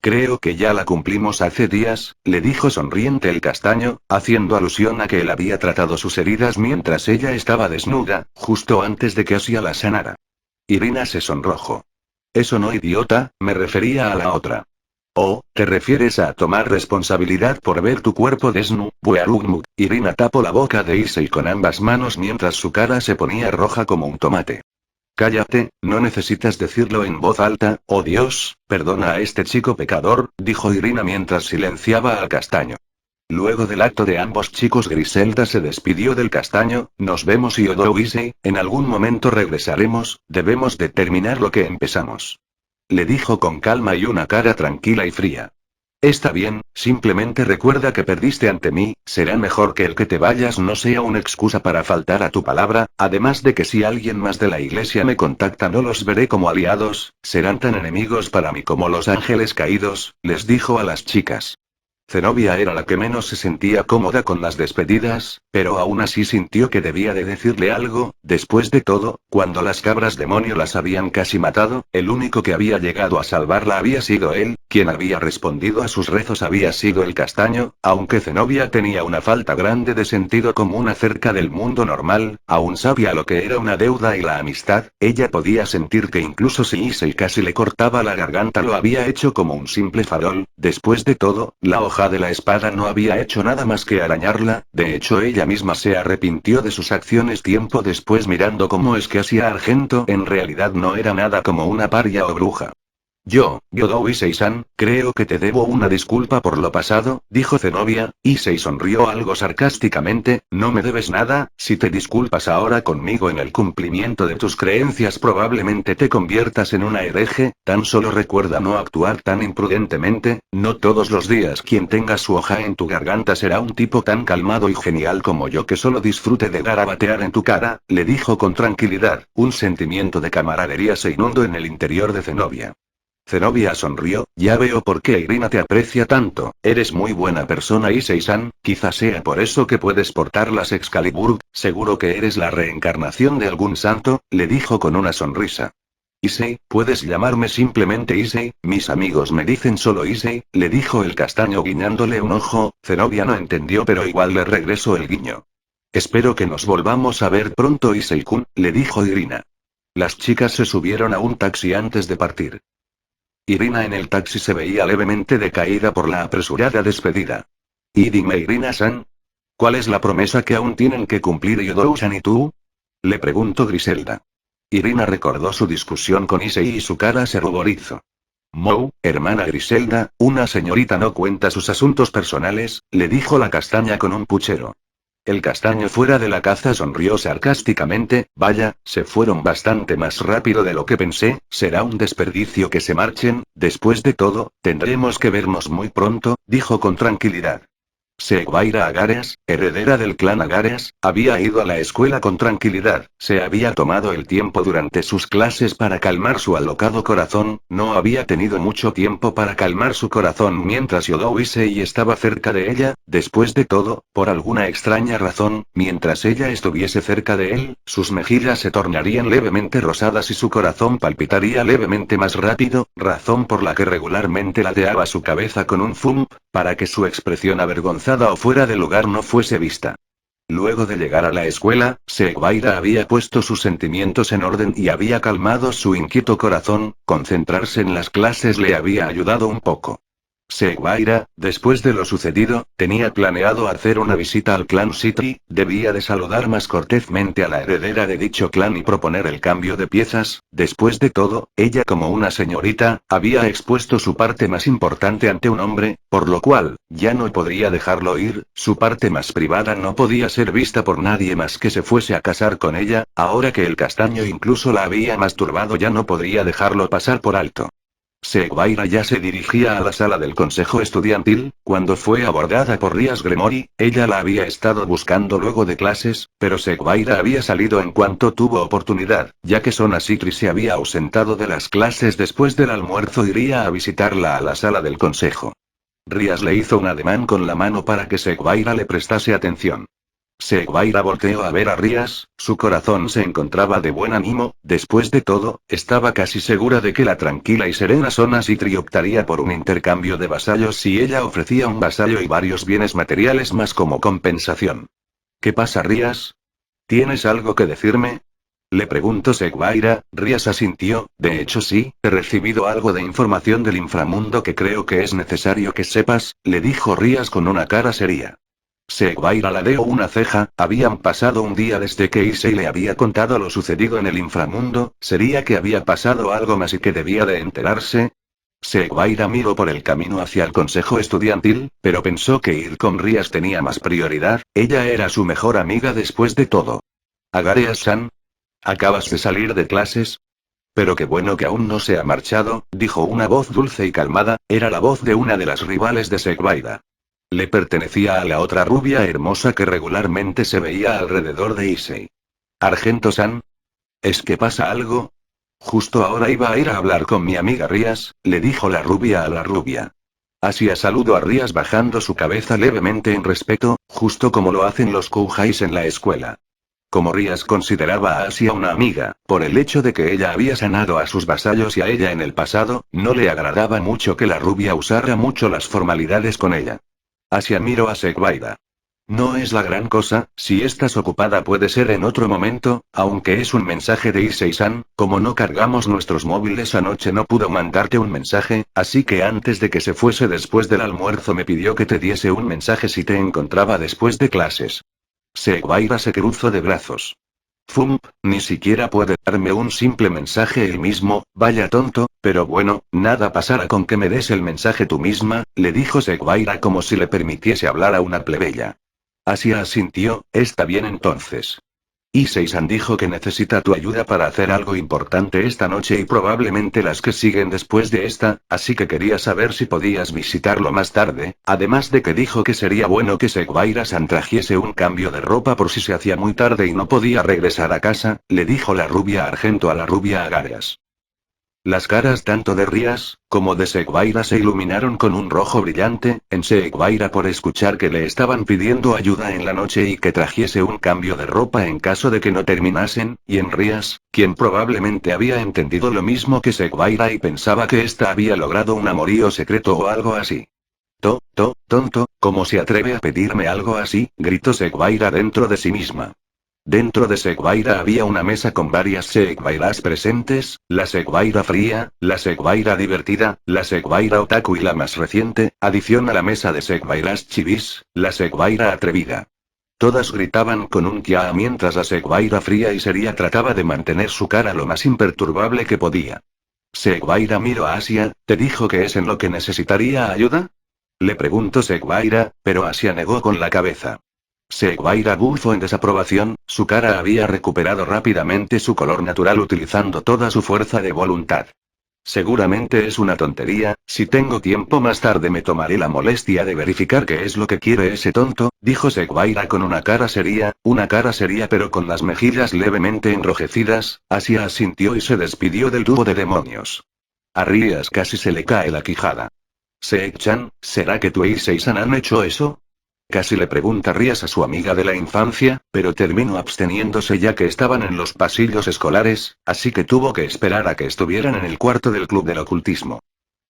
Creo que ya la cumplimos hace días, le dijo sonriente el castaño, haciendo alusión a que él había tratado sus heridas mientras ella estaba desnuda, justo antes de que Asia la sanara. Irina se sonrojó. Eso no, idiota, me refería a la otra. Oh, ¿te refieres a tomar responsabilidad por ver tu cuerpo desnudo? Buearugmut. Irina tapó la boca de Issei con ambas manos mientras su cara se ponía roja como un tomate. Cállate, no necesitas decirlo en voz alta. Oh Dios, perdona a este chico pecador, dijo Irina mientras silenciaba al castaño. Luego del acto de ambos chicos, Griselda se despidió del castaño. Nos vemos, Yodou Issei, en algún momento regresaremos, debemos de terminar lo que empezamos. Le dijo con calma y una cara tranquila y fría. Está bien, simplemente recuerda que perdiste ante mí, será mejor que el que te vayas no sea una excusa para faltar a tu palabra, además de que si alguien más de la iglesia me contacta no los veré como aliados, serán tan enemigos para mí como los ángeles caídos, les dijo a las chicas. Zenobia era la que menos se sentía cómoda con las despedidas, pero aún así sintió que debía de decirle algo. Después de todo, cuando las cabras demonio las habían casi matado, el único que había llegado a salvarla había sido él, quien había respondido a sus rezos había sido el castaño. Aunque Zenobia tenía una falta grande de sentido común acerca del mundo normal, aún sabía lo que era una deuda y la amistad. Ella podía sentir que incluso si Issei casi le cortaba la garganta lo había hecho como un simple farol. Después de todo, la hoja de la espada no había hecho nada más que arañarla. De hecho, ella misma se arrepintió de sus acciones tiempo después, mirando cómo es que Asia Argento en realidad no era nada como una paria o bruja. Yodou Issei-san, creo que te debo una disculpa por lo pasado, dijo Zenobia. Issei sonrió algo sarcásticamente. No me debes nada, si te disculpas ahora conmigo en el cumplimiento de tus creencias probablemente te conviertas en una hereje. Tan solo recuerda no actuar tan imprudentemente. No todos los días quien tenga su hoja en tu garganta será un tipo tan calmado y genial como yo que solo disfrute de garabatear en tu cara, le dijo con tranquilidad. Un sentimiento de camaradería se inundó en el interior de Zenobia. Zenobia sonrió. Ya veo por qué Irina te aprecia tanto, eres muy buena persona, Issei-san, quizás sea por eso que puedes portar las Excalibur, seguro que eres la reencarnación de algún santo, le dijo con una sonrisa. Issei, puedes llamarme simplemente Issei, mis amigos me dicen solo Issei, le dijo el castaño guiñándole un ojo. Zenobia no entendió pero igual le regresó el guiño. Espero que nos volvamos a ver pronto, Issei-kun, le dijo Irina. Las chicas se subieron a un taxi antes de partir. Irina en el taxi se veía levemente decaída por la apresurada despedida. Y dime, Irina-san, ¿cuál es la promesa que aún tienen que cumplir Yodou-san y tú? Le preguntó Griselda. Irina recordó su discusión con Issei y su cara se ruborizó. Hermana Griselda, una señorita no cuenta sus asuntos personales, le dijo la castaña con un puchero. El castaño fuera de la caza sonrió sarcásticamente. Vaya, se fueron bastante más rápido de lo que pensé, será un desperdicio que se marchen. Después de todo, tendremos que vernos muy pronto, dijo con tranquilidad. Seguaira Agares, heredera del clan Agares, había ido a la escuela con tranquilidad, se había tomado el tiempo durante sus clases para calmar su alocado corazón, no había tenido mucho tiempo para calmar su corazón mientras Yodou Issei estaba cerca de ella. Después de todo, por alguna extraña razón, mientras ella estuviese cerca de él, sus mejillas se tornarían levemente rosadas y su corazón palpitaría levemente más rápido, razón por la que regularmente ladeaba su cabeza con un thump, para que su expresión avergonzada o fuera de lugar no fuese vista. Luego de llegar a la escuela, Seguaira había puesto sus sentimientos en orden y había calmado su inquieto corazón. Concentrarse en las clases le había ayudado un poco. Seguaira, después de lo sucedido, tenía planeado hacer una visita al clan Citri, debía de saludar más cortésmente a la heredera de dicho clan y proponer el cambio de piezas. Después de todo, ella como una señorita, había expuesto su parte más importante ante un hombre, por lo cual, ya no podría dejarlo ir, su parte más privada no podía ser vista por nadie más que se fuese a casar con ella, ahora que el castaño incluso la había masturbado ya no podría dejarlo pasar por alto. Seguaira ya se dirigía a la sala del consejo estudiantil, cuando fue abordada por Rías Gremory. Ella la había estado buscando luego de clases, pero Seguaira había salido en cuanto tuvo oportunidad, ya que Sona Citri se había ausentado de las clases después del almuerzo. Iría a visitarla a la sala del consejo. Rías le hizo un ademán con la mano para que Seguaira le prestase atención. Seguaira volteó a ver a Rías, su corazón se encontraba de buen ánimo. Después de todo, estaba casi segura de que la tranquila y serena Sona Citri optaría por un intercambio de vasallos si ella ofrecía un vasallo y varios bienes materiales más como compensación. ¿Qué pasa, Rías? ¿Tienes algo que decirme? Le preguntó Seguaira. Rías asintió. De hecho sí, he recibido algo de información del inframundo que creo que es necesario que sepas, le dijo Rías con una cara seria. Seguaira ladeó una ceja. Habían pasado un día desde que Issei le había contado lo sucedido en el inframundo. ¿Sería que había pasado algo más y que debía de enterarse? Seguaira miró por el camino hacia el consejo estudiantil, pero pensó que ir con Rías tenía más prioridad. Ella era su mejor amiga después de todo. Agarea-san, ¿acabas de salir de clases? Pero qué bueno que aún no se ha marchado, dijo una voz dulce y calmada. Era la voz de una de las rivales de Seguaira. Le pertenecía a la otra rubia hermosa que regularmente se veía alrededor de Issei. Argento-san. ¿Es que pasa algo? Justo ahora iba a ir a hablar con mi amiga Rías, le dijo la rubia a la rubia. Asia saludó a Rías bajando su cabeza levemente en respeto, justo como lo hacen los Koujais en la escuela. Como Rías consideraba a Asia una amiga, por el hecho de que ella había sanado a sus vasallos y a ella en el pasado, no le agradaba mucho que la rubia usara mucho las formalidades con ella. Asia miró a Seguaira. No es la gran cosa, si estás ocupada puede ser en otro momento, aunque es un mensaje de Issei-san. Como no cargamos nuestros móviles anoche no pudo mandarte un mensaje, así que antes de que se fuese después del almuerzo me pidió que te diese un mensaje si te encontraba después de clases. Seguaira se cruzó de brazos. Fump, ni siquiera puede darme un simple mensaje él mismo, vaya tonto, pero bueno, nada pasará con que me des el mensaje tú misma, le dijo Seguaira como si le permitiese hablar a una plebeya. Asia asintió. Está bien entonces. Issei-san dijo que necesita tu ayuda para hacer algo importante esta noche y probablemente las que siguen después de esta, así que quería saber si podías visitarlo más tarde, además de que dijo que sería bueno que Seguaira-san trajese un cambio de ropa por si se hacía muy tarde y no podía regresar a casa, le dijo la rubia Argento a la rubia Agarias. Las caras tanto de Rías, como de Seguaira se iluminaron con un rojo brillante, en Seguaira por escuchar que le estaban pidiendo ayuda en la noche y que trajese un cambio de ropa en caso de que no terminasen, y en Rías, quien probablemente había entendido lo mismo que Seguaira y pensaba que ésta había logrado un amorío secreto o algo así. Tonto, ¿cómo se atreve a pedirme algo así?, gritó Seguaira dentro de sí misma. Dentro de Seguaira había una mesa con varias Seguairas presentes, la Seguaira fría, la Seguaira divertida, la Seguaira otaku y la más reciente, adición a la mesa de Seguairas chivis, la Seguaira atrevida. Todas gritaban con un kia mientras la Seguaira fría y seria trataba de mantener su cara lo más imperturbable que podía. Seguaira miró a Asia. ¿Te dijo que es en lo que necesitaría ayuda? Le preguntó Seguaira, pero Asia negó con la cabeza. Seguaira bufó en desaprobación. Su cara había recuperado rápidamente su color natural utilizando toda su fuerza de voluntad. Seguramente es una tontería, si tengo tiempo más tarde me tomaré la molestia de verificar qué es lo que quiere ese tonto, dijo Seguaira con una cara seria pero con las mejillas levemente enrojecidas. Asia asintió y se despidió del tubo de demonios. A Rías casi se le cae la quijada. Seek-chan, ¿será que tú y Issei-san han hecho eso? Casi le pregunta Rías a su amiga de la infancia, pero terminó absteniéndose ya que estaban en los pasillos escolares, así que tuvo que esperar a que estuvieran en el cuarto del club del ocultismo.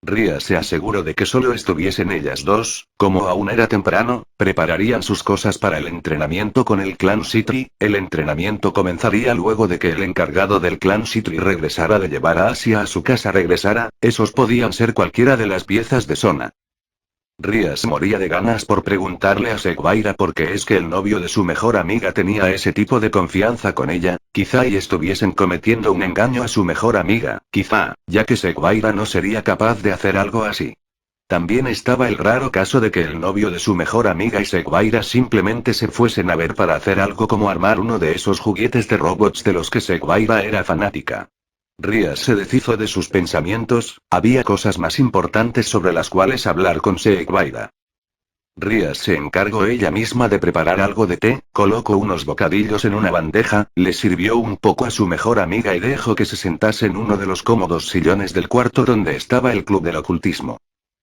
Rías se aseguró de que solo estuviesen ellas dos. Como aún era temprano, prepararían sus cosas para el entrenamiento con el clan Citri. El entrenamiento comenzaría luego de que el encargado del clan Citri regresara de llevar a Asia a su casa. Esos podían ser cualquiera de las piezas de Sona. Rías moría de ganas por preguntarle a Seguaira por qué es que el novio de su mejor amiga tenía ese tipo de confianza con ella, quizá y estuviesen cometiendo un engaño a su mejor amiga, quizá, ya que Seguaira no sería capaz de hacer algo así. También estaba el raro caso de que el novio de su mejor amiga y Seguaira simplemente se fuesen a ver para hacer algo como armar uno de esos juguetes de robots de los que Seguaira era fanática. Rías se deshizo de sus pensamientos, había cosas más importantes sobre las cuales hablar con Seguaira. Rías se encargó ella misma de preparar algo de té, colocó unos bocadillos en una bandeja, le sirvió un poco a su mejor amiga y dejó que se sentase en uno de los cómodos sillones del cuarto donde estaba el club del ocultismo.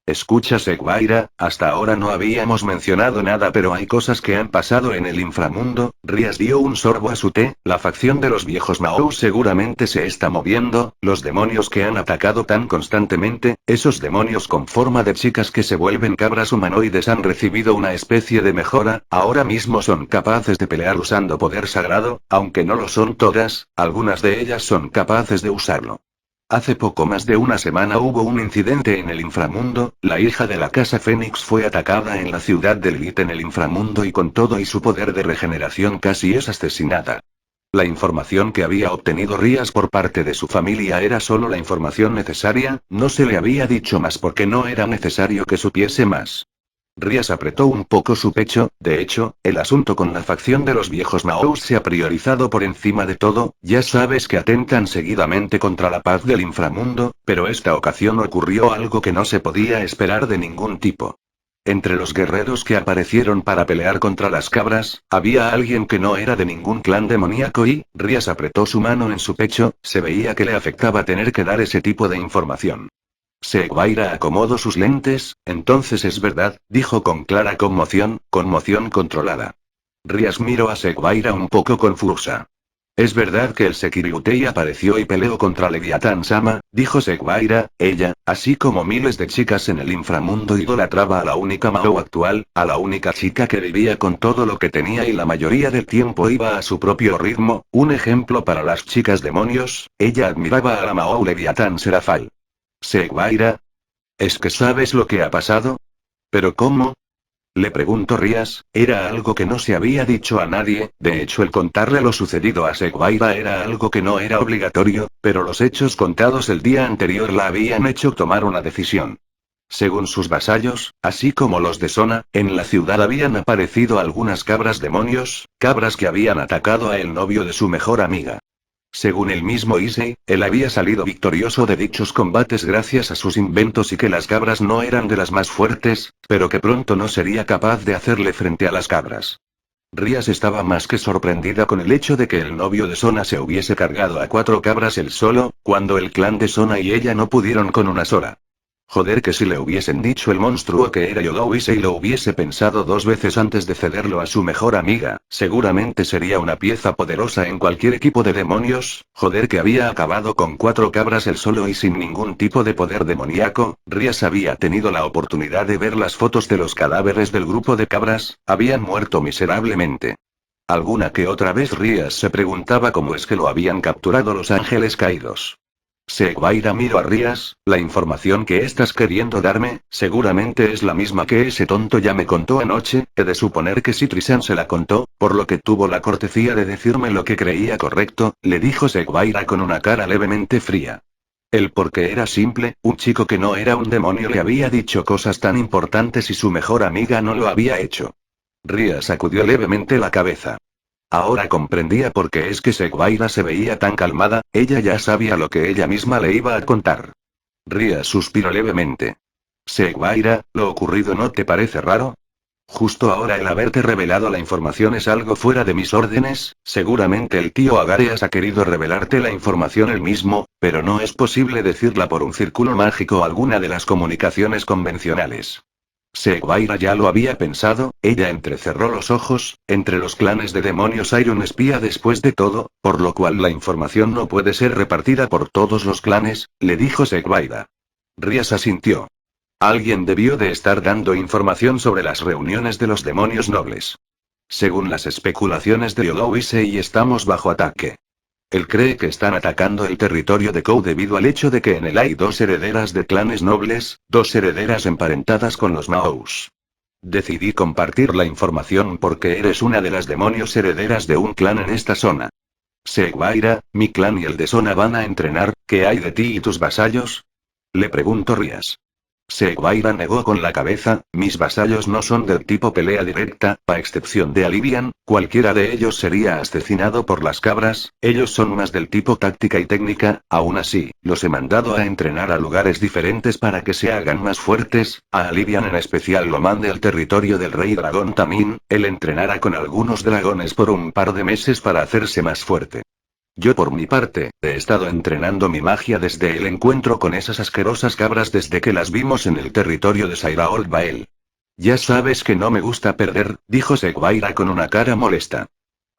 Escucha, Seguaira, hasta ahora no habíamos mencionado nada, pero hay cosas que han pasado en el inframundo. Rías dio un sorbo a su té, la facción de los viejos Mao seguramente se está moviendo, los demonios que han atacado tan constantemente, esos demonios con forma de chicas que se vuelven cabras humanoides han recibido una especie de mejora, ahora mismo son capaces de pelear usando poder sagrado, aunque no lo son todas, algunas de ellas son capaces de usarlo. Hace poco más de una semana hubo un incidente en el inframundo, la hija de la casa Fénix fue atacada en la ciudad de Lilith en el inframundo y con todo y su poder de regeneración casi es asesinada. La información que había obtenido Rías por parte de su familia era solo la información necesaria, no se le había dicho más porque no era necesario que supiese más. Rías apretó un poco su pecho, de hecho, el asunto con la facción de los viejos Naos se ha priorizado por encima de todo, ya sabes que atentan seguidamente contra la paz del inframundo, pero esta ocasión ocurrió algo que no se podía esperar de ningún tipo. Entre los guerreros que aparecieron para pelear contra las cabras, había alguien que no era de ningún clan demoníaco y, Rías apretó su mano en su pecho, se veía que le afectaba tener que dar ese tipo de información. Seguaira acomodó sus lentes, entonces es verdad, dijo con clara conmoción controlada. Rías miró a Seguaira un poco confusa. Es verdad que el Sekirutei apareció y peleó contra Leviatán-sama, dijo Seguaira, ella, así como miles de chicas en el inframundo idolatraba a la única Mao actual, a la única chica que vivía con todo lo que tenía y la mayoría del tiempo iba a su propio ritmo, un ejemplo para las chicas demonios, ella admiraba a la Mao Leviatán Serafal. Seguaira. ¿Es que sabes lo que ha pasado? ¿Pero cómo? Le preguntó Rías, era algo que no se había dicho a nadie, de hecho el contarle lo sucedido a Seguaira era algo que no era obligatorio, pero los hechos contados el día anterior la habían hecho tomar una decisión. Según sus vasallos, así como los de Sona, en la ciudad habían aparecido algunas cabras demonios, cabras que habían atacado a el novio de su mejor amiga. Según el mismo Issei, él había salido victorioso de dichos combates gracias a sus inventos y que las cabras no eran de las más fuertes, pero que pronto no sería capaz de hacerle frente a las cabras. Rías estaba más que sorprendida con el hecho de que el novio de Sona se hubiese cargado a 4 cabras él solo, cuando el clan de Sona y ella no pudieron con una sola. Joder, que si le hubiesen dicho el monstruo que era Yoda Issei lo hubiese pensado 2 veces antes de cederlo a su mejor amiga, seguramente sería una pieza poderosa en cualquier equipo de demonios, joder que había acabado con 4 cabras él solo y sin ningún tipo de poder demoníaco. Rías había tenido la oportunidad de ver las fotos de los cadáveres del grupo de cabras, habían muerto miserablemente. Alguna que otra vez Rías se preguntaba cómo es que lo habían capturado los ángeles caídos. Seguaira miró a Rías, la información que estás queriendo darme, seguramente es la misma que ese tonto ya me contó anoche, he de suponer que si Trisan se la contó, por lo que tuvo la cortesía de decirme lo que creía correcto, le dijo Seguaira con una cara levemente fría. El porqué era simple, un chico que no era un demonio le había dicho cosas tan importantes y su mejor amiga no lo había hecho. Rías sacudió levemente la cabeza. Ahora comprendía por qué es que Seguaira se veía tan calmada, ella ya sabía lo que ella misma le iba a contar. Rías suspiró levemente. Seguaira, ¿lo ocurrido no te parece raro? Justo ahora el haberte revelado la información es algo fuera de mis órdenes, seguramente el tío Agarias ha querido revelarte la información él mismo, pero no es posible decirla por un círculo mágico o alguna de las comunicaciones convencionales. Seguaira ya lo había pensado, ella entrecerró los ojos, entre los clanes de demonios hay un espía después de todo, por lo cual la información no puede ser repartida por todos los clanes, le dijo Seguaira. Rías asintió. Alguien debió de estar dando información sobre las reuniones de los demonios nobles. Según las especulaciones de Yoda Issei estamos bajo ataque. Él cree que están atacando el territorio de Kou debido al hecho de que en él hay dos herederas de clanes nobles, dos herederas emparentadas con los Maous. Decidí compartir la información porque eres una de las demonios herederas de un clan en esta zona. Seguaira, mi clan y el de Sona van a entrenar, ¿qué hay de ti y tus vasallos? Le preguntó Rías. Seguaira negó con la cabeza, mis vasallos no son del tipo pelea directa, a excepción de Alivian, cualquiera de ellos sería asesinado por las cabras, ellos son más del tipo táctica y técnica, aún así, los he mandado a entrenar a lugares diferentes para que se hagan más fuertes, a Alivian en especial lo mande al territorio del rey dragón Tamín, él entrenará con algunos dragones por un par de meses para hacerse más fuerte. Yo por mi parte, he estado entrenando mi magia desde el encuentro con esas asquerosas cabras desde que las vimos en el territorio de Sairaold Bael. Ya sabes que no me gusta perder, dijo Seguaira con una cara molesta.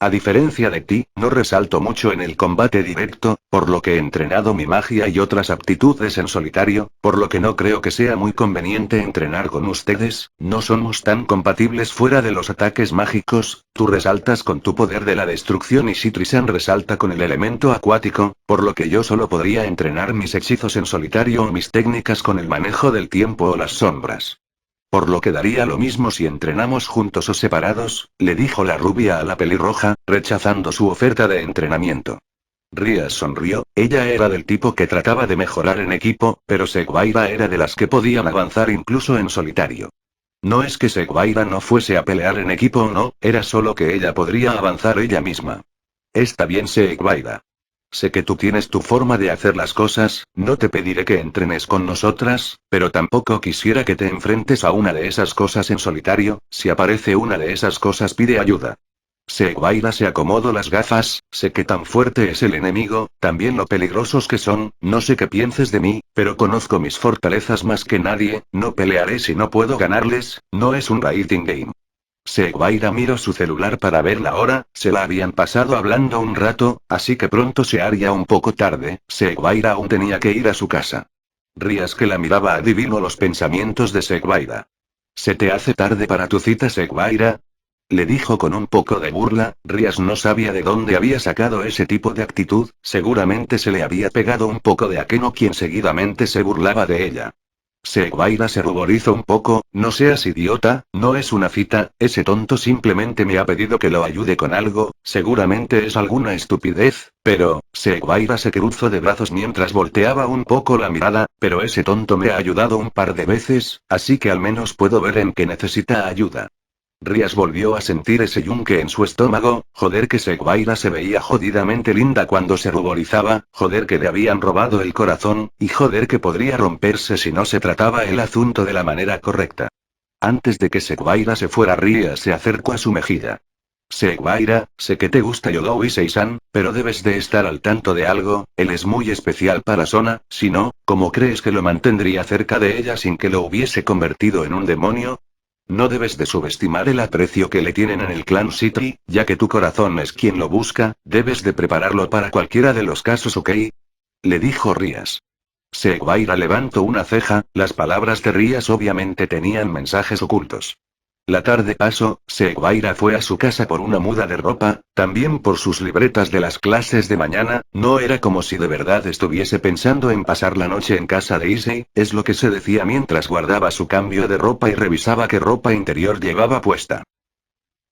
A diferencia de ti, no resalto mucho en el combate directo, por lo que he entrenado mi magia y otras aptitudes en solitario, por lo que no creo que sea muy conveniente entrenar con ustedes, no somos tan compatibles fuera de los ataques mágicos, tú resaltas con tu poder de la destrucción y Citrisan resalta con el elemento acuático, por lo que yo solo podría entrenar mis hechizos en solitario o mis técnicas con el manejo del tiempo o las sombras. Por lo que daría lo mismo si entrenamos juntos o separados, le dijo la rubia a la pelirroja, rechazando su oferta de entrenamiento. Rías sonrió, ella era del tipo que trataba de mejorar en equipo, pero Seguaira era de las que podían avanzar incluso en solitario. No es que Seguaira no fuese a pelear en equipo o no, era solo que ella podría avanzar ella misma. Está bien Seguaira. Sé que tú tienes tu forma de hacer las cosas, no te pediré que entrenes con nosotras, pero tampoco quisiera que te enfrentes a una de esas cosas en solitario, si aparece una de esas cosas pide ayuda. Seguaira se acomodó las gafas, sé que tan fuerte es el enemigo, también lo peligrosos que son, no sé qué pienses de mí, pero conozco mis fortalezas más que nadie, no pelearé si no puedo ganarles, no es un waiting game. Seguaira miró su celular para ver la hora, se la habían pasado hablando un rato, así que pronto se haría un poco tarde, Seguaira aún tenía que ir a su casa. Rías que la miraba adivinó los pensamientos de Seguaira. ¿Se te hace tarde para tu cita Seguaira? Le dijo con un poco de burla, Rías no sabía de dónde había sacado ese tipo de actitud, seguramente se le había pegado un poco de Akeno quien seguidamente se burlaba de ella. Seguaira se ruborizó un poco, no seas idiota, no es una cita, ese tonto simplemente me ha pedido que lo ayude con algo, seguramente es alguna estupidez, pero, Seguaira se cruzó de brazos mientras volteaba un poco la mirada, pero ese tonto me ha ayudado un par de veces, así que al menos puedo ver en qué necesita ayuda. Rías volvió a sentir ese yunque en su estómago, joder que Seguaira se veía jodidamente linda cuando se ruborizaba, joder que le habían robado el corazón, y joder que podría romperse si no se trataba el asunto de la manera correcta. Antes de que Seguaira se fuera Rías se acercó a su mejilla. Seguaira, sé que te gusta Yodowi Seisan, pero debes de estar al tanto de algo, él es muy especial para Sona, si no, ¿cómo crees que lo mantendría cerca de ella sin que lo hubiese convertido en un demonio? No debes de subestimar el aprecio que le tienen en el clan Citri, ya que tu corazón es quien lo busca, debes de prepararlo para cualquiera de los casos, ¿ok? Le dijo Rías. Seguaira levantó una ceja, las palabras de Rías obviamente tenían mensajes ocultos. La tarde pasó, Seguaira fue a su casa por una muda de ropa, también por sus libretas de las clases de mañana, no era como si de verdad estuviese pensando en pasar la noche en casa de Issei, es lo que se decía mientras guardaba su cambio de ropa y revisaba qué ropa interior llevaba puesta.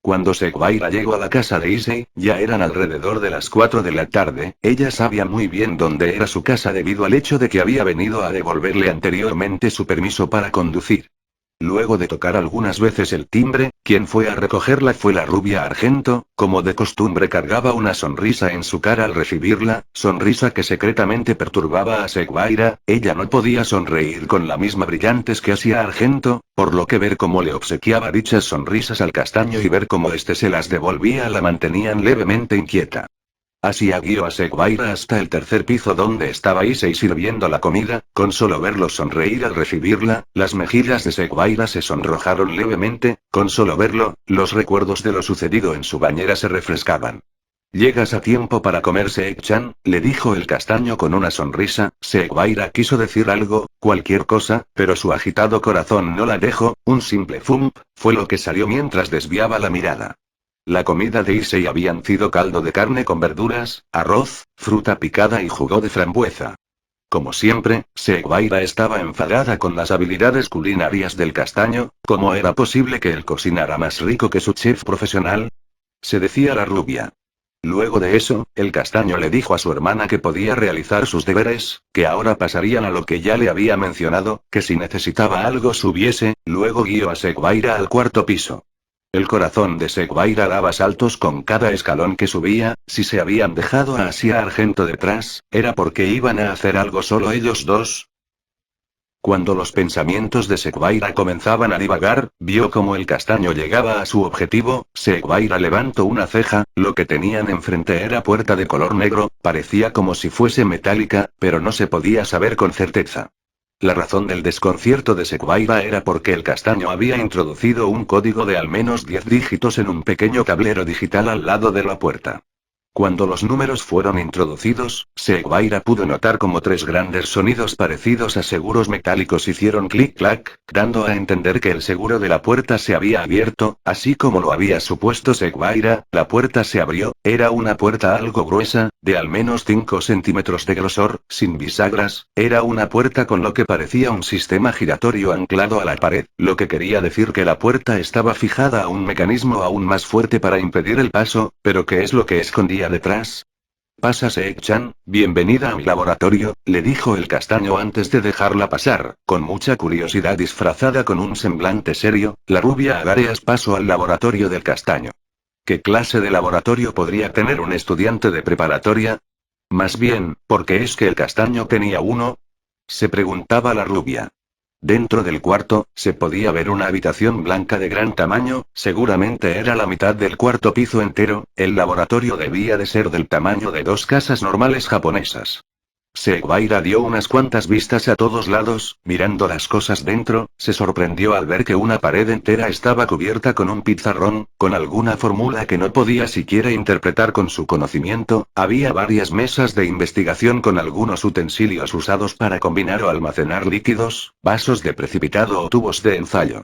Cuando Seguaira llegó a la casa de Issei, ya eran alrededor de las 4 de la tarde, ella sabía muy bien dónde era su casa debido al hecho de que había venido a devolverle anteriormente su permiso para conducir. Luego de tocar algunas veces el timbre, quien fue a recogerla fue la rubia Argento, como de costumbre cargaba una sonrisa en su cara al recibirla, sonrisa que secretamente perturbaba a Seguaira, ella no podía sonreír con la misma brillantes que hacía Argento, por lo que ver cómo le obsequiaba dichas sonrisas al castaño y ver cómo éste se las devolvía la mantenían levemente inquieta. Así guió a Seguaira hasta el tercer piso donde estaba Issei sirviendo la comida, con solo verlo sonreír al recibirla, las mejillas de Seguaira se sonrojaron levemente, con solo verlo, los recuerdos de lo sucedido en su bañera se refrescaban. Llegas a tiempo para comer Seek-chan, le dijo el castaño con una sonrisa, Seguaira quiso decir algo, cualquier cosa, pero su agitado corazón no la dejó, un simple fump, fue lo que salió mientras desviaba la mirada. La comida de Issei habían sido caldo de carne con verduras, arroz, fruta picada y jugo de frambuesa. Como siempre, Seguaira estaba enfadada con las habilidades culinarias del castaño. ¿Cómo era posible que él cocinara más rico que su chef profesional? Se decía la rubia. Luego de eso, el castaño le dijo a su hermana que podía realizar sus deberes, que ahora pasarían a lo que ya le había mencionado, que si necesitaba algo subiese. Luego guió a Seguaira al cuarto piso. El corazón de Seguaira daba saltos con cada escalón que subía. Si se habían dejado a Asia Argento detrás, ¿era porque iban a hacer algo solo ellos dos? Cuando los pensamientos de Seguaira comenzaban a divagar, vio cómo el castaño llegaba a su objetivo. Seguaira levantó una ceja. Lo que tenían enfrente era puerta de color negro, parecía como si fuese metálica, pero no se podía saber con certeza. La razón del desconcierto de Seguaira era porque el castaño había introducido un código de al menos 10 dígitos en un pequeño tablero digital al lado de la puerta. Cuando los números fueron introducidos, Seguaira pudo notar como 3 grandes sonidos parecidos a seguros metálicos hicieron clic-clac, dando a entender que el seguro de la puerta se había abierto. Así como lo había supuesto Seguaira, la puerta se abrió. Era una puerta algo gruesa, de al menos 5 centímetros de grosor, sin bisagras. Era una puerta con lo que parecía un sistema giratorio anclado a la pared, lo que quería decir que la puerta estaba fijada a un mecanismo aún más fuerte para impedir el paso. ¿Pero qué es lo que escondía detrás? Pasa Seek-chan, bienvenida a mi laboratorio, le dijo el castaño antes de dejarla pasar. Con mucha curiosidad disfrazada con un semblante serio, la rubia Agareas pasó al laboratorio del castaño. ¿Qué clase de laboratorio podría tener un estudiante de preparatoria? Más bien, ¿por qué es que el castaño tenía uno? Se preguntaba la rubia. Dentro del cuarto, se podía ver una habitación blanca de gran tamaño. Seguramente era la mitad del cuarto piso entero. El laboratorio debía de ser del tamaño de 2 casas normales japonesas. Seguaira dio unas cuantas vistas a todos lados. Mirando las cosas dentro, se sorprendió al ver que una pared entera estaba cubierta con un pizarrón, con alguna fórmula que no podía siquiera interpretar con su conocimiento. Había varias mesas de investigación con algunos utensilios usados para combinar o almacenar líquidos, vasos de precipitado o tubos de ensayo.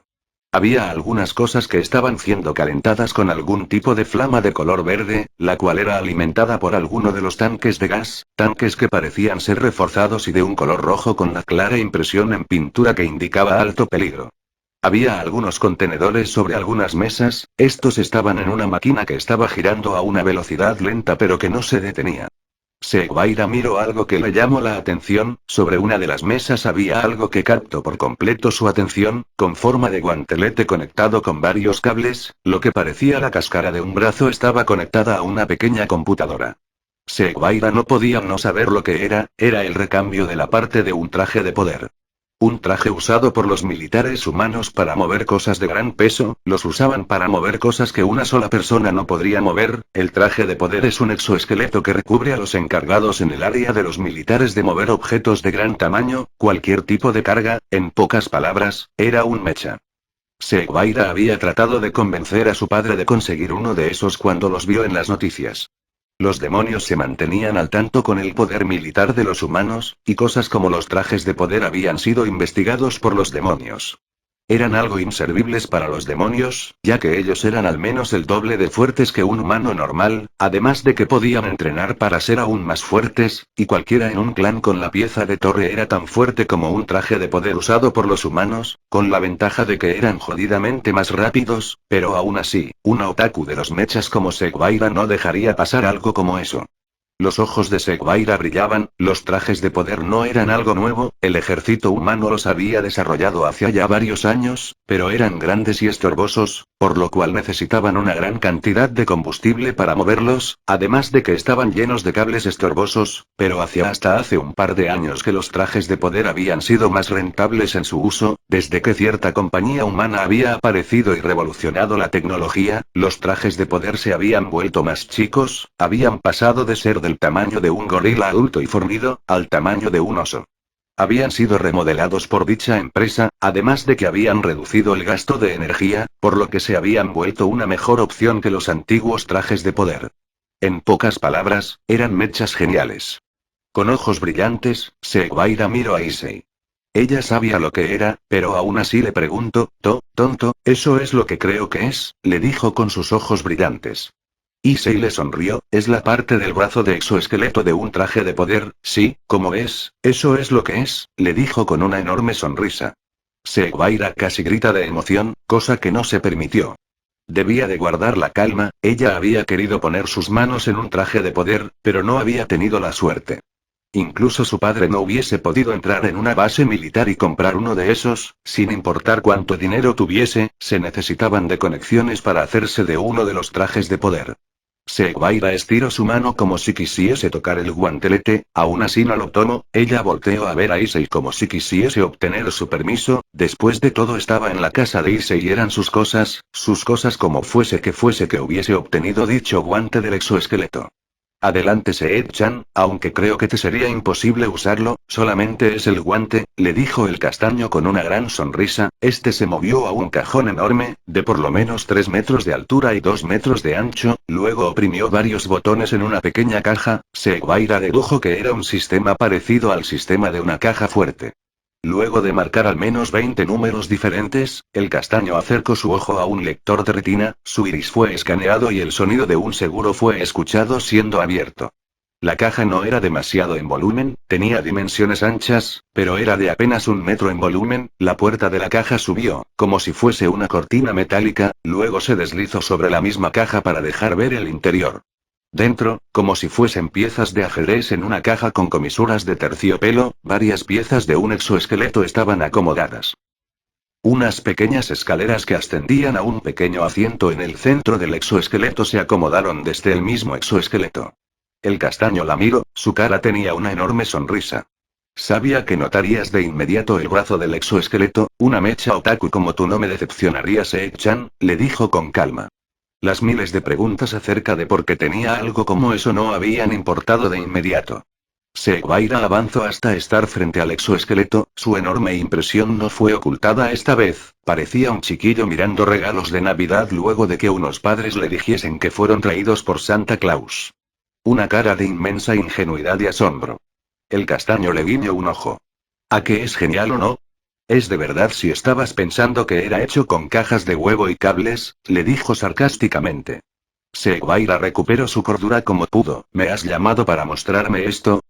Había algunas cosas que estaban siendo calentadas con algún tipo de flama de color verde, la cual era alimentada por alguno de los tanques de gas, tanques que parecían ser reforzados y de un color rojo con la clara impresión en pintura que indicaba alto peligro. Había algunos contenedores sobre algunas mesas. Estos estaban en una máquina que estaba girando a una velocidad lenta pero que no se detenía. Seguaira miró algo que le llamó la atención. Sobre una de las mesas había algo que captó por completo su atención, con forma de guantelete conectado con varios cables. Lo que parecía la cáscara de un brazo estaba conectada a una pequeña computadora. Seguaira no podía no saber lo que era el recambio de la parte de un traje de poder. Un traje usado por los militares humanos para mover cosas de gran peso. Los usaban para mover cosas que una sola persona no podría mover. El traje de poder es un exoesqueleto que recubre a los encargados en el área de los militares de mover objetos de gran tamaño, cualquier tipo de carga. En pocas palabras, era un mecha. Seguaira había tratado de convencer a su padre de conseguir uno de esos cuando los vio en las noticias. Los demonios se mantenían al tanto con el poder militar de los humanos, y cosas como los trajes de poder habían sido investigados por los demonios. Eran algo inservibles para los demonios, ya que ellos eran al menos el doble de fuertes que un humano normal, además de que podían entrenar para ser aún más fuertes, y cualquiera en un clan con la pieza de torre era tan fuerte como un traje de poder usado por los humanos, con la ventaja de que eran jodidamente más rápidos. Pero aún así, un otaku de los mechas como Seguaira no dejaría pasar algo como eso. Los ojos de Seguaira brillaban. Los trajes de poder no eran algo nuevo, el ejército humano los había desarrollado hacia ya varios años, pero eran grandes y estorbosos, por lo cual necesitaban una gran cantidad de combustible para moverlos, además de que estaban llenos de cables estorbosos. Pero hasta hace un par de años que los trajes de poder habían sido más rentables en su uso. Desde que cierta compañía humana había aparecido y revolucionado la tecnología, los trajes de poder se habían vuelto más chicos, habían pasado de ser del tamaño de un gorila adulto y fornido, al tamaño de un oso. Habían sido remodelados por dicha empresa, además de que habían reducido el gasto de energía, por lo que se habían vuelto una mejor opción que los antiguos trajes de poder. En pocas palabras, eran mechas geniales. Con ojos brillantes, Seguaira miró a Issei. Ella sabía lo que era, pero aún así le preguntó, tonto, eso es lo que creo que es, le dijo con sus ojos brillantes. Issei le sonrió, es la parte del brazo de exoesqueleto de un traje de poder, sí, como ves, eso es lo que es, le dijo con una enorme sonrisa. Seguaira casi grita de emoción, cosa que no se permitió. Debía de guardar la calma, ella había querido poner sus manos en un traje de poder, pero no había tenido la suerte. Incluso su padre no hubiese podido entrar en una base militar y comprar uno de esos, sin importar cuánto dinero tuviese, se necesitaban de conexiones para hacerse de uno de los trajes de poder. Seguaira estiró su mano como si quisiese tocar el guantelete, aún así no lo tomó, ella volteó a ver a Issei como si quisiese obtener su permiso, después de todo estaba en la casa de Issei y eran sus cosas como fuese que hubiese obtenido dicho guante del exoesqueleto. Adelante Seed-chan, aunque creo que te sería imposible usarlo, solamente es el guante, le dijo el castaño con una gran sonrisa, este se movió a un cajón enorme, de por lo menos 3 metros de altura y 2 metros de ancho, luego oprimió varios botones en una pequeña caja, Seguaira dedujo que era un sistema parecido al sistema de una caja fuerte. Luego de marcar al menos 20 números diferentes, el castaño acercó su ojo a un lector de retina, su iris fue escaneado y el sonido de un seguro fue escuchado siendo abierto. La caja no era demasiado en volumen, tenía dimensiones anchas, pero era de apenas 1 metro en volumen, la puerta de la caja subió, como si fuese una cortina metálica, luego se deslizó sobre la misma caja para dejar ver el interior. Dentro, como si fuesen piezas de ajedrez en una caja con comisuras de terciopelo, varias piezas de un exoesqueleto estaban acomodadas. Unas pequeñas escaleras que ascendían a un pequeño asiento en el centro del exoesqueleto se acomodaron desde el mismo exoesqueleto. El castaño la miró, su cara tenía una enorme sonrisa. Sabía que notarías de inmediato el brazo del exoesqueleto, una mecha otaku como tú no me decepcionaría Seed-chan, le dijo con calma. Las miles de preguntas acerca de por qué tenía algo como eso no habían importado de inmediato. Seguaira avanzó hasta estar frente al exoesqueleto, su enorme impresión no fue ocultada esta vez, parecía un chiquillo mirando regalos de Navidad luego de que unos padres le dijesen que fueron traídos por Santa Claus. Una cara de inmensa ingenuidad y asombro. El castaño le guiñó un ojo. ¿A qué es genial o no? ¿Es de verdad si estabas pensando que era hecho con cajas de huevo y cables? Le dijo sarcásticamente. Seguaira recuperó su cordura como pudo. ¿Me has llamado para mostrarme esto?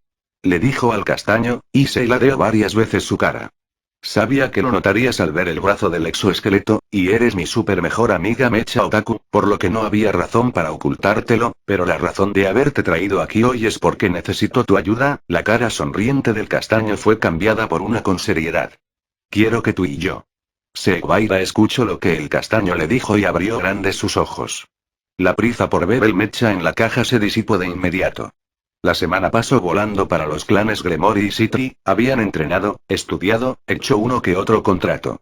Le dijo al castaño, y se ladeó varias veces su cara. Sabía que lo notarías al ver el brazo del exoesqueleto, y eres mi super mejor amiga Mecha Otaku, por lo que no había razón para ocultártelo, pero la razón de haberte traído aquí hoy es porque necesito tu ayuda. La cara sonriente del castaño fue cambiada por una con seriedad. Quiero que tú y yo. Seguaira escuchó lo que el castaño le dijo y abrió grandes sus ojos. La prisa por ver el mecha en la caja se disipó de inmediato. La semana pasó volando para los clanes Gremory y City, habían entrenado, estudiado, hecho uno que otro contrato.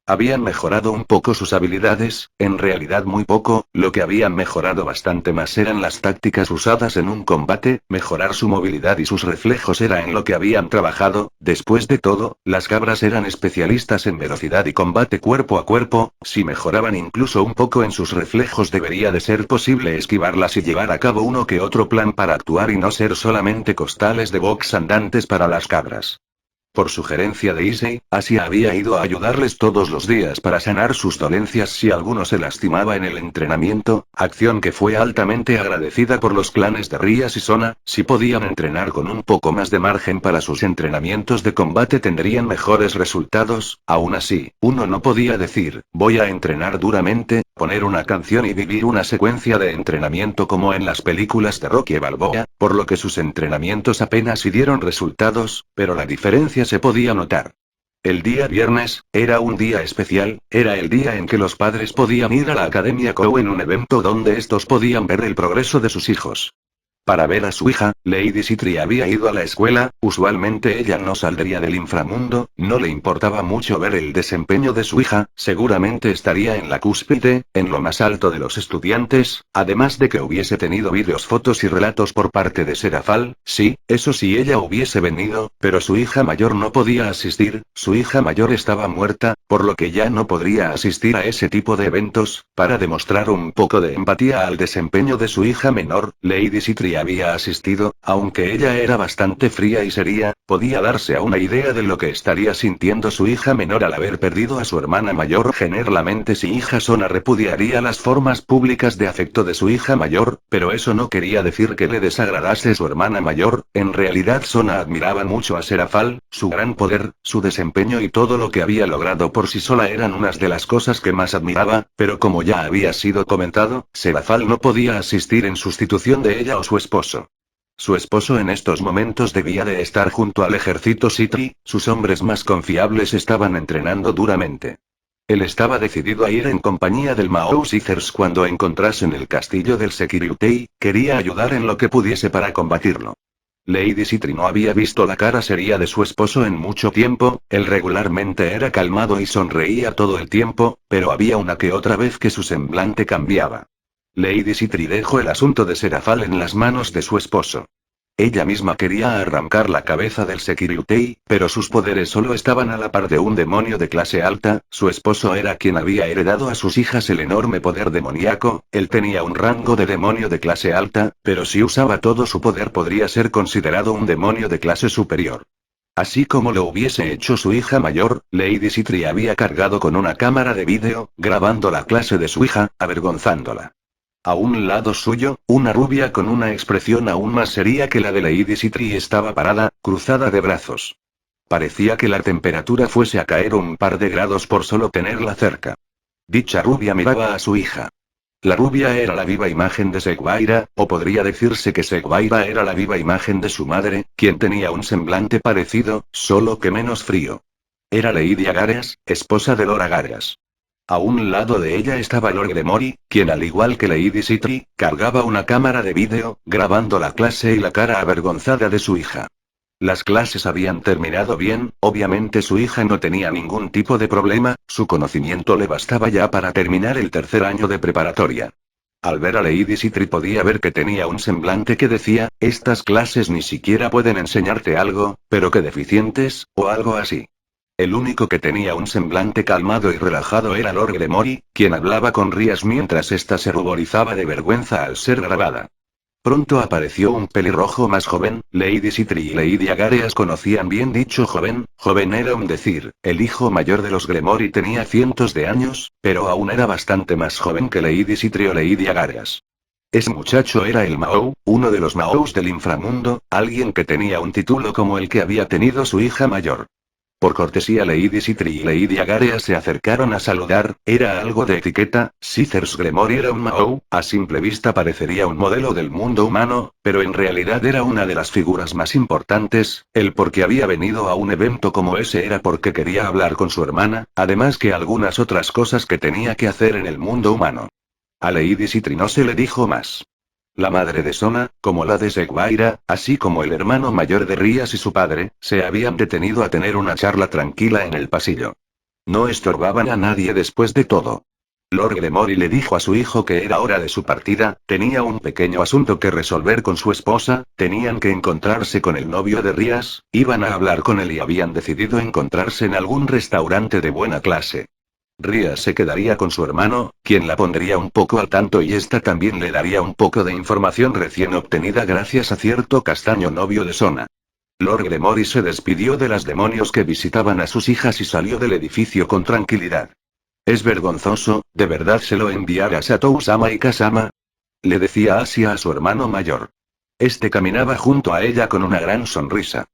Habían mejorado un poco sus habilidades, en realidad muy poco, lo que habían mejorado bastante más eran las tácticas usadas en un combate, mejorar su movilidad y sus reflejos era en lo que habían trabajado, después de todo, las cabras eran especialistas en velocidad y combate cuerpo a cuerpo, si mejoraban incluso un poco en sus reflejos debería de ser posible esquivarlas y llevar a cabo uno que otro plan para actuar y no ser solamente costales de box andantes para las cabras. Por sugerencia de Issei, Asia había ido a ayudarles todos los días para sanar sus dolencias si alguno se lastimaba en el entrenamiento, acción que fue altamente agradecida por los clanes de Rías y Sona, si podían entrenar con un poco más de margen para sus entrenamientos de combate tendrían mejores resultados, aún así, uno no podía decir, voy a entrenar duramente, poner una canción y vivir una secuencia de entrenamiento como en las películas de Rocky Balboa, por lo que sus entrenamientos apenas sí dieron resultados, pero la diferencia se podía notar. El día viernes, era un día especial, era el día en que los padres podían ir a la Academia Kou en un evento donde estos podían ver el progreso de sus hijos. Para ver a su hija, Lady Citri había ido a la escuela, usualmente ella no saldría del inframundo, no le importaba mucho ver el desempeño de su hija, seguramente estaría en la cúspide, en lo más alto de los estudiantes, además de que hubiese tenido vídeos, fotos y relatos por parte de Serafal, sí, eso sí ella hubiese venido, pero su hija mayor no podía asistir, su hija mayor estaba muerta, por lo que ya no podría asistir a ese tipo de eventos, para demostrar un poco de empatía al desempeño de su hija menor, Lady Citri había asistido, aunque ella era bastante fría y seria, podía darse a una idea de lo que estaría sintiendo su hija menor al haber perdido a su hermana mayor. Generalmente si hija Sona repudiaría las formas públicas de afecto de su hija mayor, pero eso no quería decir que le desagradase su hermana mayor. En realidad Sona admiraba mucho a Serafal, su gran poder, su desempeño y todo lo que había logrado por sí sola eran unas de las cosas que más admiraba, pero como ya había sido comentado, Serafal no podía asistir en sustitución de ella o su esposo. Su esposo en estos momentos debía de estar junto al ejército Sitri, sus hombres más confiables estaban entrenando duramente. Él estaba decidido a ir en compañía del Mao Sithers cuando encontrasen el castillo del Security, quería ayudar en lo que pudiese para combatirlo. Lady Sitri no había visto la cara seria de su esposo en mucho tiempo, él regularmente era calmado y sonreía todo el tiempo, pero había una que otra vez que su semblante cambiaba. Lady Sitri dejó el asunto de Serafal en las manos de su esposo. Ella misma quería arrancar la cabeza del Security, pero sus poderes solo estaban a la par de un demonio de clase alta. Su esposo era quien había heredado a sus hijas el enorme poder demoníaco, él tenía un rango de demonio de clase alta, pero si usaba todo su poder podría ser considerado un demonio de clase superior. Así como lo hubiese hecho su hija mayor, Lady Sitri había cargado con una cámara de vídeo, grabando la clase de su hija, avergonzándola. A un lado suyo, una rubia con una expresión aún más seria que la de Lady Sitri estaba parada, cruzada de brazos. Parecía que la temperatura fuese a caer un par de grados por solo tenerla cerca. Dicha rubia miraba a su hija. La rubia era la viva imagen de Seguaira, o podría decirse que Seguaira era la viva imagen de su madre, quien tenía un semblante parecido, solo que menos frío. Era Lady Agares, esposa de Lord Agares. A un lado de ella estaba Lord Gremory, quien al igual que Lady Sitri, cargaba una cámara de vídeo, grabando la clase y la cara avergonzada de su hija. Las clases habían terminado bien, obviamente su hija no tenía ningún tipo de problema, su conocimiento le bastaba ya para terminar el tercer año de preparatoria. Al ver a Lady Sitri podía ver que tenía un semblante que decía, estas clases ni siquiera pueden enseñarte algo, pero que deficientes, o algo así. El único que tenía un semblante calmado y relajado era Lord Gremory, quien hablaba con Rías mientras ésta se ruborizaba de vergüenza al ser grabada. Pronto apareció un pelirrojo más joven, Lady Sitri y Lady Agareas conocían bien dicho joven era un decir, el hijo mayor de los Gremory tenía cientos de años, pero aún era bastante más joven que Lady Sitri o Lady Agareas. Ese muchacho era el Mao, uno de los Maos del inframundo, alguien que tenía un título como el que había tenido su hija mayor. Por cortesía Lady Sitri y Lady Agareas se acercaron a saludar, era algo de etiqueta. Sithers Gremory era un Mao, a simple vista parecería un modelo del mundo humano, pero en realidad era una de las figuras más importantes, el por qué había venido a un evento como ese era porque quería hablar con su hermana, además que algunas otras cosas que tenía que hacer en el mundo humano. A Lady Sitri no se le dijo más. La madre de Sona, como la de Seguaira, así como el hermano mayor de Rías y su padre, se habían detenido a tener una charla tranquila en el pasillo. No estorbaban a nadie después de todo. Lord Gremory le dijo a su hijo que era hora de su partida, tenía un pequeño asunto que resolver con su esposa, tenían que encontrarse con el novio de Rías, iban a hablar con él y habían decidido encontrarse en algún restaurante de buena clase. Rías se quedaría con su hermano, quien la pondría un poco al tanto y ésta también le daría un poco de información recién obtenida gracias a cierto castaño novio de Sona. Lord Gremory se despidió de las demonios que visitaban a sus hijas y salió del edificio con tranquilidad. Es vergonzoso, ¿de verdad se lo enviarás a Satou-sama y Kasama? Le decía Asia a su hermano mayor. Este caminaba junto a ella con una gran sonrisa.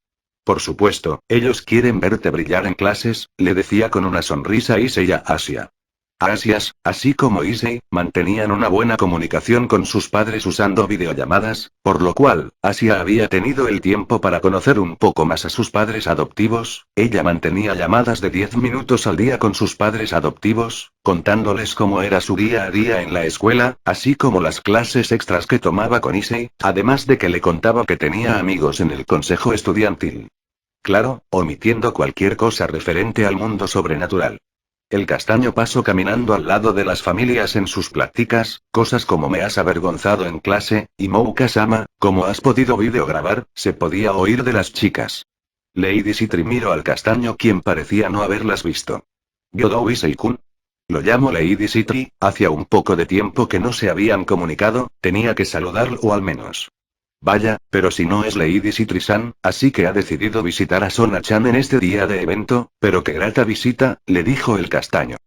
Por supuesto, ellos quieren verte brillar en clases, le decía con una sonrisa Issei a Asia. Asias, así como Issei, mantenían una buena comunicación con sus padres usando videollamadas, por lo cual, Asia había tenido el tiempo para conocer un poco más a sus padres adoptivos. Ella mantenía llamadas de 10 minutos al día con sus padres adoptivos, contándoles cómo era su día a día en la escuela, así como las clases extras que tomaba con Issei, además de que le contaba que tenía amigos en el consejo estudiantil. Claro, omitiendo cualquier cosa referente al mundo sobrenatural. El castaño pasó caminando al lado de las familias en sus pláticas, cosas como me has avergonzado en clase, y Mouka-sama, como has podido videograbar, se podía oír de las chicas. Lady Sitri miró al castaño quien parecía no haberlas visto. ¿Yodou Issei-kun? Lo llamo Lady Sitri, hacía un poco de tiempo que no se habían comunicado, tenía que saludarlo al menos. Vaya, pero si no es Lady Citri-san, así que ha decidido visitar a Sona-chan en este día de evento, pero qué grata visita, le dijo el castaño.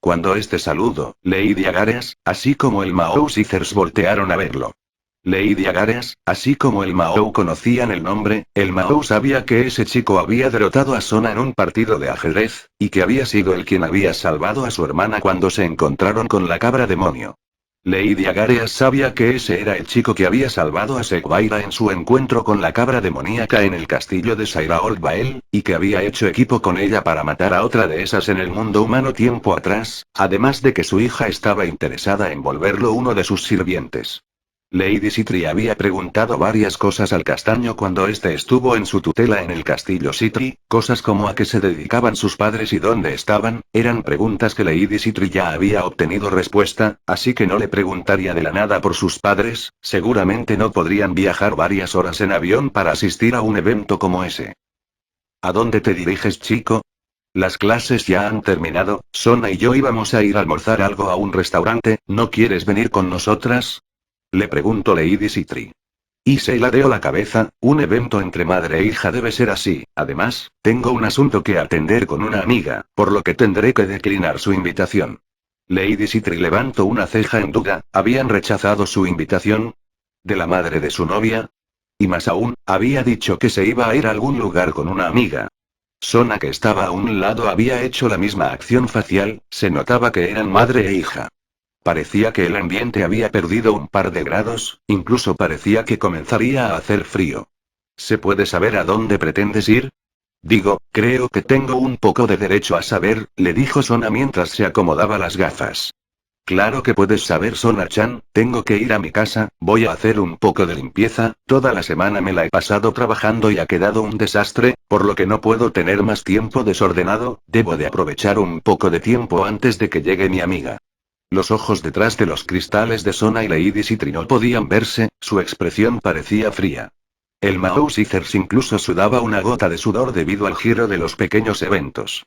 Cuando este saludó, Lady Agareas, así como el Mahou Scissors voltearon a verlo. Lady Agareas, así como el Mahou conocían el nombre, el Mahou sabía que ese chico había derrotado a Sona en un partido de ajedrez, y que había sido el quien había salvado a su hermana cuando se encontraron con la cabra demonio. Lady Agareas sabía que ese era el chico que había salvado a Segwaira en su encuentro con la cabra demoníaca en el castillo de Sairaol Bael, y que había hecho equipo con ella para matar a otra de esas en el mundo humano tiempo atrás, además de que su hija estaba interesada en volverlo uno de sus sirvientes. Lady Citri había preguntado varias cosas al castaño cuando éste estuvo en su tutela en el castillo Citri, cosas como a qué se dedicaban sus padres y dónde estaban, eran preguntas que Lady Citri ya había obtenido respuesta, así que no le preguntaría de la nada por sus padres, seguramente no podrían viajar varias horas en avión para asistir a un evento como ese. ¿A dónde te diriges, chico? Las clases ya han terminado, Sona y yo íbamos a ir a almorzar algo a un restaurante, ¿no quieres venir con nosotras? Le preguntó Lady Citri. Issei ladeó la cabeza, un evento entre madre e hija debe ser así, además, tengo un asunto que atender con una amiga, por lo que tendré que declinar su invitación. Lady Citri levantó una ceja en duda, ¿habían rechazado su invitación? ¿De la madre de su novia? Y más aún, había dicho que se iba a ir a algún lugar con una amiga. Sona, que estaba a un lado, había hecho la misma acción facial, se notaba que eran madre e hija. Parecía que el ambiente había perdido un par de grados, incluso parecía que comenzaría a hacer frío. ¿Se puede saber a dónde pretendes ir? Digo, creo que tengo un poco de derecho a saber, le dijo Sona mientras se acomodaba las gafas. Claro que puedes saber, Sona-chan, tengo que ir a mi casa, voy a hacer un poco de limpieza, toda la semana me la he pasado trabajando y ha quedado un desastre, por lo que no puedo tener más tiempo desordenado, debo de aprovechar un poco de tiempo antes de que llegue mi amiga. Los ojos detrás de los cristales de Sona y Lady Citri no podían verse, su expresión parecía fría. El Mahou Scissors incluso sudaba una gota de sudor debido al giro de los pequeños eventos.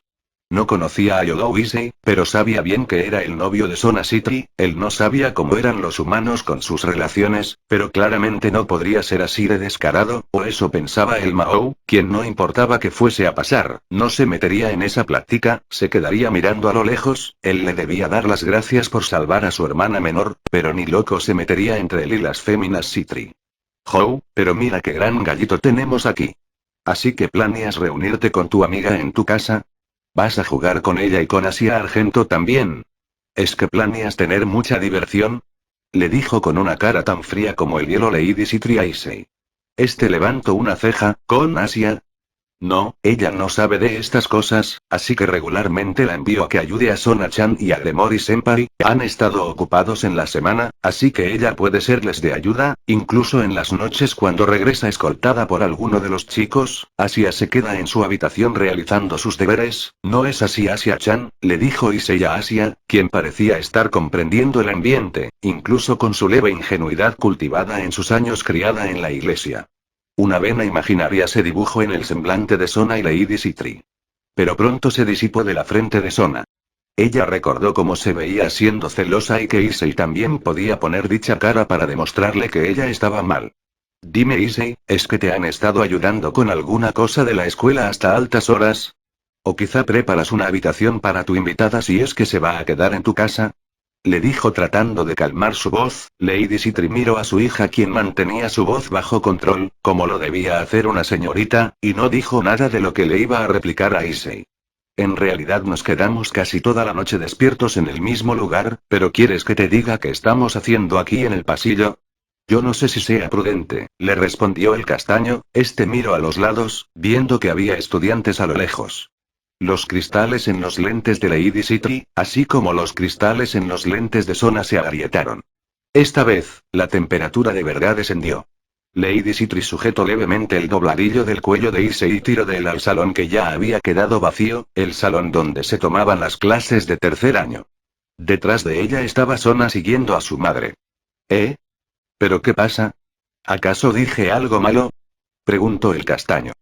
No conocía a Yodou Issei, pero sabía bien que era el novio de Sona Citri, él no sabía cómo eran los humanos con sus relaciones, pero claramente no podría ser así de descarado, o eso pensaba el Mahou, quien no importaba que fuese a pasar, no se metería en esa plática, se quedaría mirando a lo lejos, él le debía dar las gracias por salvar a su hermana menor, pero ni loco se metería entre él y las féminas Citri. Hou, pero mira qué gran gallito tenemos aquí. Así que planeas reunirte con tu amiga en tu casa. ¿Vas a jugar con ella y con Asia Argento también? ¿Es que planeas tener mucha diversión? Le dijo con una cara tan fría como el hielo Lady Citri a Issei. Este levantó una ceja, ¿con Asia? No, ella no sabe de estas cosas, así que regularmente la envío a que ayude a Sona-chan y a Gremori-senpai, han estado ocupados en la semana, así que ella puede serles de ayuda, incluso en las noches cuando regresa escoltada por alguno de los chicos, Asia se queda en su habitación realizando sus deberes, ¿no es así, Asia-chan? Le dijo Issei a Asia, quien parecía estar comprendiendo el ambiente, incluso con su leve ingenuidad cultivada en sus años criada en la iglesia. Una vena imaginaria se dibujó en el semblante de Sona y Lady Citri. Pero pronto se disipó de la frente de Sona. Ella recordó cómo se veía siendo celosa y que Issei también podía poner dicha cara para demostrarle que ella estaba mal. Dime, Issei, ¿es que te han estado ayudando con alguna cosa de la escuela hasta altas horas? ¿O quizá preparas una habitación para tu invitada si es que se va a quedar en tu casa? Le dijo tratando de calmar su voz. Lady Citri miró a su hija, quien mantenía su voz bajo control, como lo debía hacer una señorita, y no dijo nada de lo que le iba a replicar a Issei. En realidad nos quedamos casi toda la noche despiertos en el mismo lugar, pero ¿quieres que te diga qué estamos haciendo aquí en el pasillo? Yo no sé si sea prudente, le respondió el castaño, este miró a los lados, viendo que había estudiantes a lo lejos. Los cristales en los lentes de Lady Citri, así como los cristales en los lentes de Sona, se agrietaron. Esta vez, la temperatura de verdad descendió. Lady Citri sujetó levemente el dobladillo del cuello de Issei y tiró de él al salón que ya había quedado vacío, el salón donde se tomaban las clases de tercer año. Detrás de ella estaba Sona siguiendo a su madre. ¿Eh? ¿Pero qué pasa? ¿Acaso dije algo malo? Preguntó el castaño.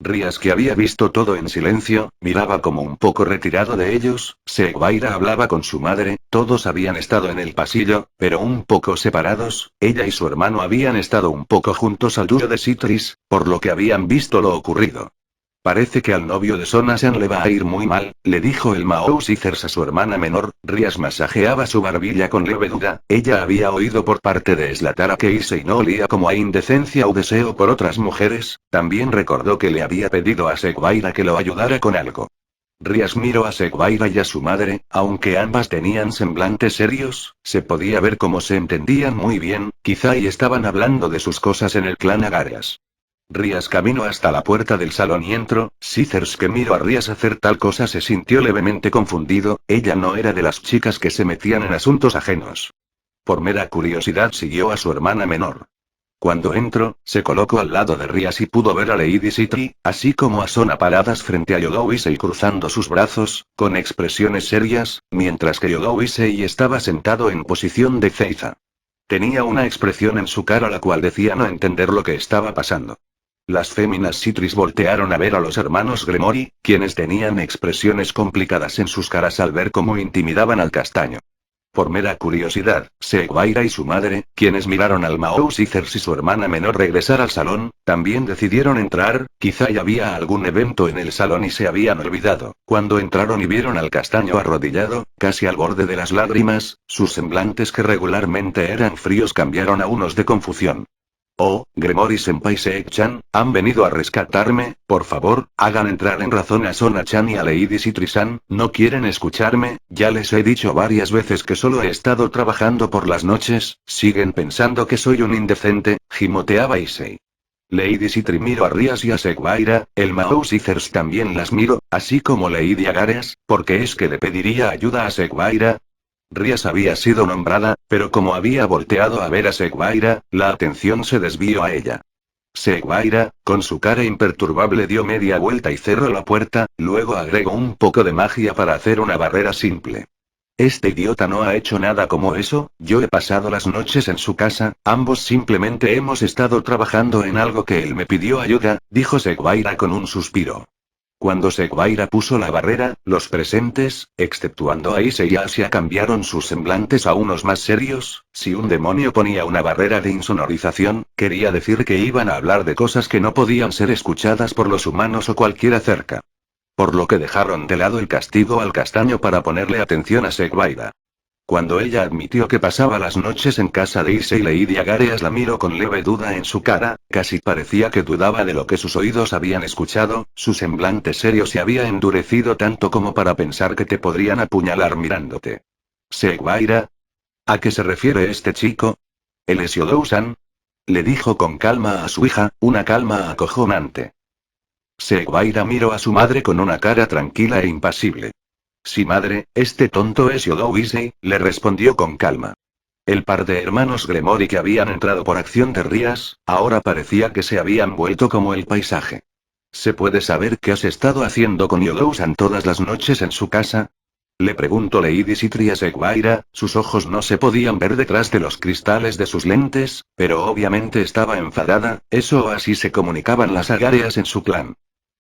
Rías, que había visto todo en silencio, miraba como un poco retirado de ellos. Seguaira hablaba con su madre, todos habían estado en el pasillo, pero un poco separados. Ella y su hermano habían estado un poco juntos al dúo de Citris, por lo que habían visto lo ocurrido. Parece que al novio de Sona-san le va a ir muy mal, le dijo el Mahou Caesars a su hermana menor. Rías masajeaba su barbilla con leve duda. Ella había oído por parte de Slatara que Issei no olía como a indecencia o deseo por otras mujeres. También recordó que le había pedido a Seguaira que lo ayudara con algo. Rías miró a Seguaira y a su madre, aunque ambas tenían semblantes serios, se podía ver cómo se entendían muy bien, quizá y estaban hablando de sus cosas en el clan Agarias. Rías caminó hasta la puerta del salón y entró. Caesars, que miró a Rías hacer tal cosa, se sintió levemente confundido. Ella no era de las chicas que se metían en asuntos ajenos. Por mera curiosidad siguió a su hermana menor. Cuando entró, se colocó al lado de Rías y pudo ver a Lady Citri, así como a Sona paradas frente a Yodowisei cruzando sus brazos, con expresiones serias, mientras que Yodowisei estaba sentado en posición de ceiza. Tenía una expresión en su cara la cual decía no entender lo que estaba pasando. Las féminas Citris voltearon a ver a los hermanos Gremory, quienes tenían expresiones complicadas en sus caras al ver cómo intimidaban al castaño. Por mera curiosidad, Seguaira y su madre, quienes miraron al Mahou Caesars y su hermana menor regresar al salón, también decidieron entrar. Quizá ya había algún evento en el salón y se habían olvidado. Cuando entraron y vieron al castaño arrodillado, casi al borde de las lágrimas, sus semblantes, que regularmente eran fríos, cambiaron a unos de confusión. Oh, Gremory-senpai, Seek-chan, ¿han venido a rescatarme? Por favor, hagan entrar en razón a Sona-chan y a Lady Citri-san. ¿No quieren escucharme? Ya les he dicho varias veces que solo he estado trabajando por las noches. ¿Siguen pensando que soy un indecente?, gimoteaba Issei. Lady Citri miró a Rías y a Seguaira. El Mahou Caesars también las miró, así como Lady Agares. ¿Por qué es que le pediría ayuda a Seguaira? Rías había sido nombrada, pero como había volteado a ver a Seguaira, la atención se desvió a ella. Seguaira, con su cara imperturbable, dio media vuelta y cerró la puerta, luego agregó un poco de magia para hacer una barrera simple. Este idiota no ha hecho nada como eso. Yo he pasado las noches en su casa, ambos simplemente hemos estado trabajando en algo que él me pidió ayuda, dijo Seguaira con un suspiro. Cuando Seguaira puso la barrera, los presentes, exceptuando a Issei y Asia, cambiaron sus semblantes a unos más serios. Si un demonio ponía una barrera de insonorización, quería decir que iban a hablar de cosas que no podían ser escuchadas por los humanos o cualquiera cerca. Por lo que dejaron de lado el castigo al castaño para ponerle atención a Seguaira. Cuando ella admitió que pasaba las noches en casa de Issei, Lady Agareas la miró con leve duda en su cara, casi parecía que dudaba de lo que sus oídos habían escuchado. Su semblante serio se había endurecido tanto como para pensar que te podrían apuñalar mirándote. Seguaira. ¿A qué se refiere este chico? ¿El es Yodou-san? Le dijo con calma a su hija, una calma acojonante. Seguaira miró a su madre con una cara tranquila e impasible. Sí, madre, este tonto es Yodowisei, le respondió con calma. El par de hermanos Gremory que habían entrado por acción de Rías, ahora parecía que se habían vuelto como el paisaje. ¿Se puede saber qué has estado haciendo con Yodou-san todas las noches en su casa? Le preguntó Lady Citri a Seguaira. Sus ojos no se podían ver detrás de los cristales de sus lentes, pero obviamente estaba enfadada. Eso o así se comunicaban las Agareas en su clan.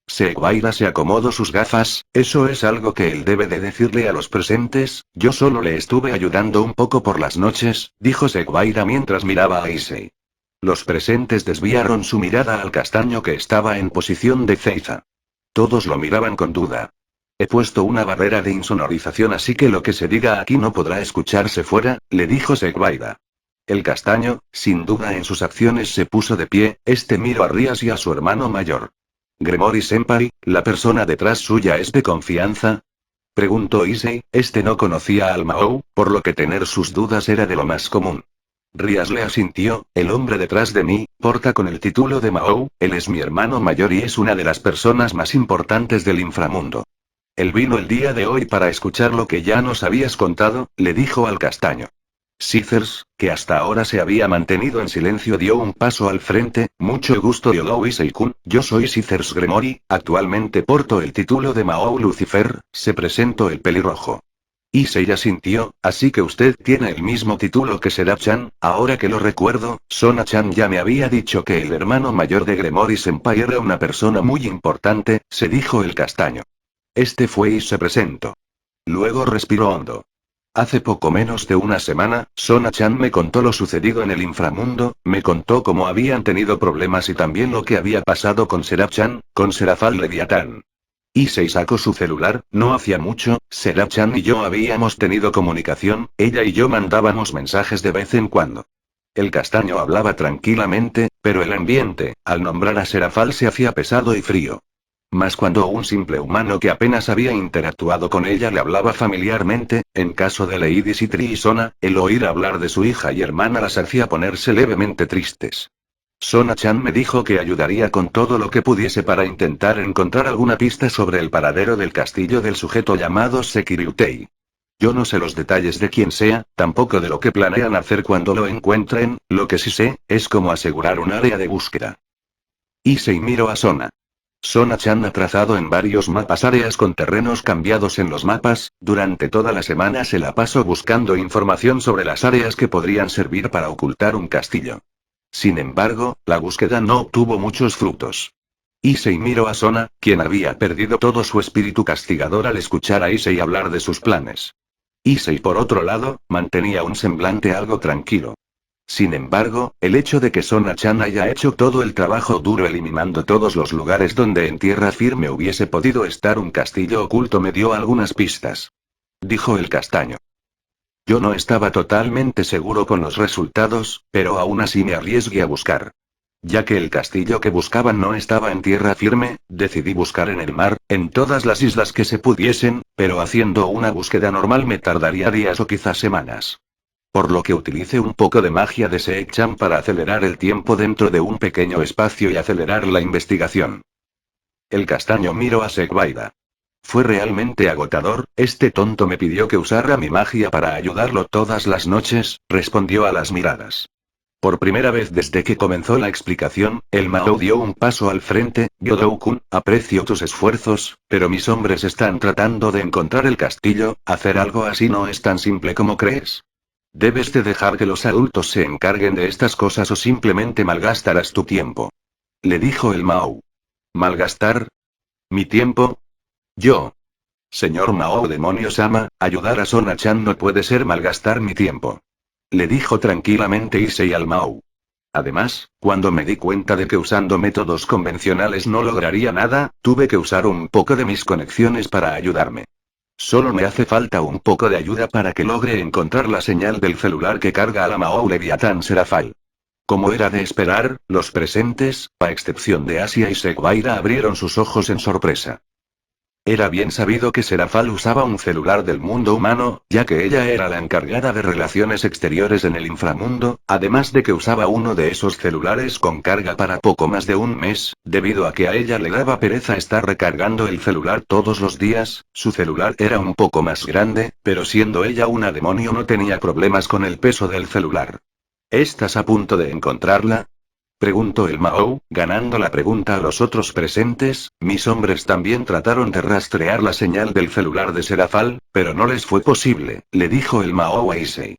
Seguaira se acomodó sus gafas. Eso es algo que él debe de decirle a los presentes. Yo solo le estuve ayudando un poco por las noches, dijo Seguaira mientras miraba a Issei. Los presentes desviaron su mirada al castaño, que estaba en posición de ceiza. Todos lo miraban con duda. He puesto una barrera de insonorización, así que lo que se diga aquí no podrá escucharse fuera, le dijo Seguaira. El castaño, sin duda en sus acciones, se puso de pie. Miró a Rías y a su hermano mayor. Gremory-senpai, ¿la persona detrás suya es de confianza? Preguntó Issei. No conocía al Mahou, por lo que tener sus dudas era de lo más común. Rías le asintió. El hombre detrás de mí, porta con el título de Mahou, él es mi hermano mayor y es una de las personas más importantes del inframundo. Él vino el día de hoy para escuchar lo que ya nos habías contado, le dijo al castaño. Caesars, que hasta ahora se había mantenido en silencio, dio un paso al frente. Mucho gusto, Yodowisei-kun, yo soy Caesars Gremory, actualmente porto el título de Mahou Lucifer, se presentó el pelirrojo. Issei asintió, así que usted tiene el mismo título que Sera-chan. Ahora que lo recuerdo, Sona-chan ya me había dicho que el hermano mayor de Gremory-senpai era una persona muy importante, se dijo el castaño. Este fue y se presentó. Luego respiró hondo. Hace poco menos de una semana, Sona-chan me contó lo sucedido en el inframundo, me contó cómo habían tenido problemas y también lo que había pasado con Sera-chan, con Serafal Leviatán. Issei sacó su celular, no hacía mucho, Sera-chan y yo habíamos tenido comunicación, ella y yo mandábamos mensajes de vez en cuando. El castaño hablaba tranquilamente, pero el ambiente, al nombrar a Serafal se hacía pesado y frío. Mas cuando un simple humano que apenas había interactuado con ella le hablaba familiarmente, en caso de Lady Sitri y Sona, el oír hablar de su hija y hermana las hacía ponerse levemente tristes. Sona-chan me dijo que ayudaría con todo lo que pudiese para intentar encontrar alguna pista sobre el paradero del castillo del sujeto llamado Sekiriutei. Yo no sé los detalles de quién sea, tampoco de lo que planean hacer cuando lo encuentren, lo que sí sé, es cómo asegurar un área de búsqueda. Issei miró a Sona. Sona-chan ha trazado en varios mapas áreas con terrenos cambiados en los mapas, durante toda la semana se la pasó buscando información sobre las áreas que podrían servir para ocultar un castillo. Sin embargo, la búsqueda no obtuvo muchos frutos. Issei miró a Sona, quien había perdido todo su espíritu castigador al escuchar a Issei hablar de sus planes. Issei, por otro lado, mantenía un semblante algo tranquilo. Sin embargo, el hecho de que Sona-chan haya hecho todo el trabajo duro eliminando todos los lugares donde en tierra firme hubiese podido estar un castillo oculto me dio algunas pistas. Dijo el castaño. Yo no estaba totalmente seguro con los resultados, pero aún así me arriesgué a buscar. Ya que el castillo que buscaban no estaba en tierra firme, decidí buscar en el mar, en todas las islas que se pudiesen, pero haciendo una búsqueda normal me tardaría días o quizás semanas. Por lo que utilicé un poco de magia de Seek-chan para acelerar el tiempo dentro de un pequeño espacio y acelerar la investigación. El castaño miró a Sekbaida. Fue realmente agotador, este tonto me pidió que usara mi magia para ayudarlo todas las noches, respondió a las miradas. Por primera vez desde que comenzó la explicación, el Mao dio un paso al frente. Gyodou-kun, aprecio tus esfuerzos, pero mis hombres están tratando de encontrar el castillo, hacer algo así no es tan simple como crees. Debes de dejar que los adultos se encarguen de estas cosas o simplemente malgastarás tu tiempo. Le dijo el Mao. ¿Malgastar? ¿Mi tiempo? Yo. Señor Mao demonios-ama, ayudar a Sona-chan no puede ser malgastar mi tiempo. Le dijo tranquilamente Issei al Mao. Además, cuando me di cuenta de que usando métodos convencionales no lograría nada, tuve que usar un poco de mis conexiones para ayudarme. Solo me hace falta un poco de ayuda para que logre encontrar la señal del celular que carga a la Mao Leviatán Serafal. Como era de esperar, los presentes, a excepción de Asia y Sekbaira, abrieron sus ojos en sorpresa. Era bien sabido que Serafal usaba un celular del mundo humano, ya que ella era la encargada de relaciones exteriores en el inframundo, además de que usaba uno de esos celulares con carga para poco más de un mes, debido a que a ella le daba pereza estar recargando el celular todos los días. Su celular era un poco más grande, pero siendo ella una demonio no tenía problemas con el peso del celular. ¿Estás a punto de encontrarla? Preguntó el Mao, ganando la pregunta a los otros presentes. Mis hombres también trataron de rastrear la señal del celular de Serafal, pero no les fue posible, le dijo el Mao a Issei.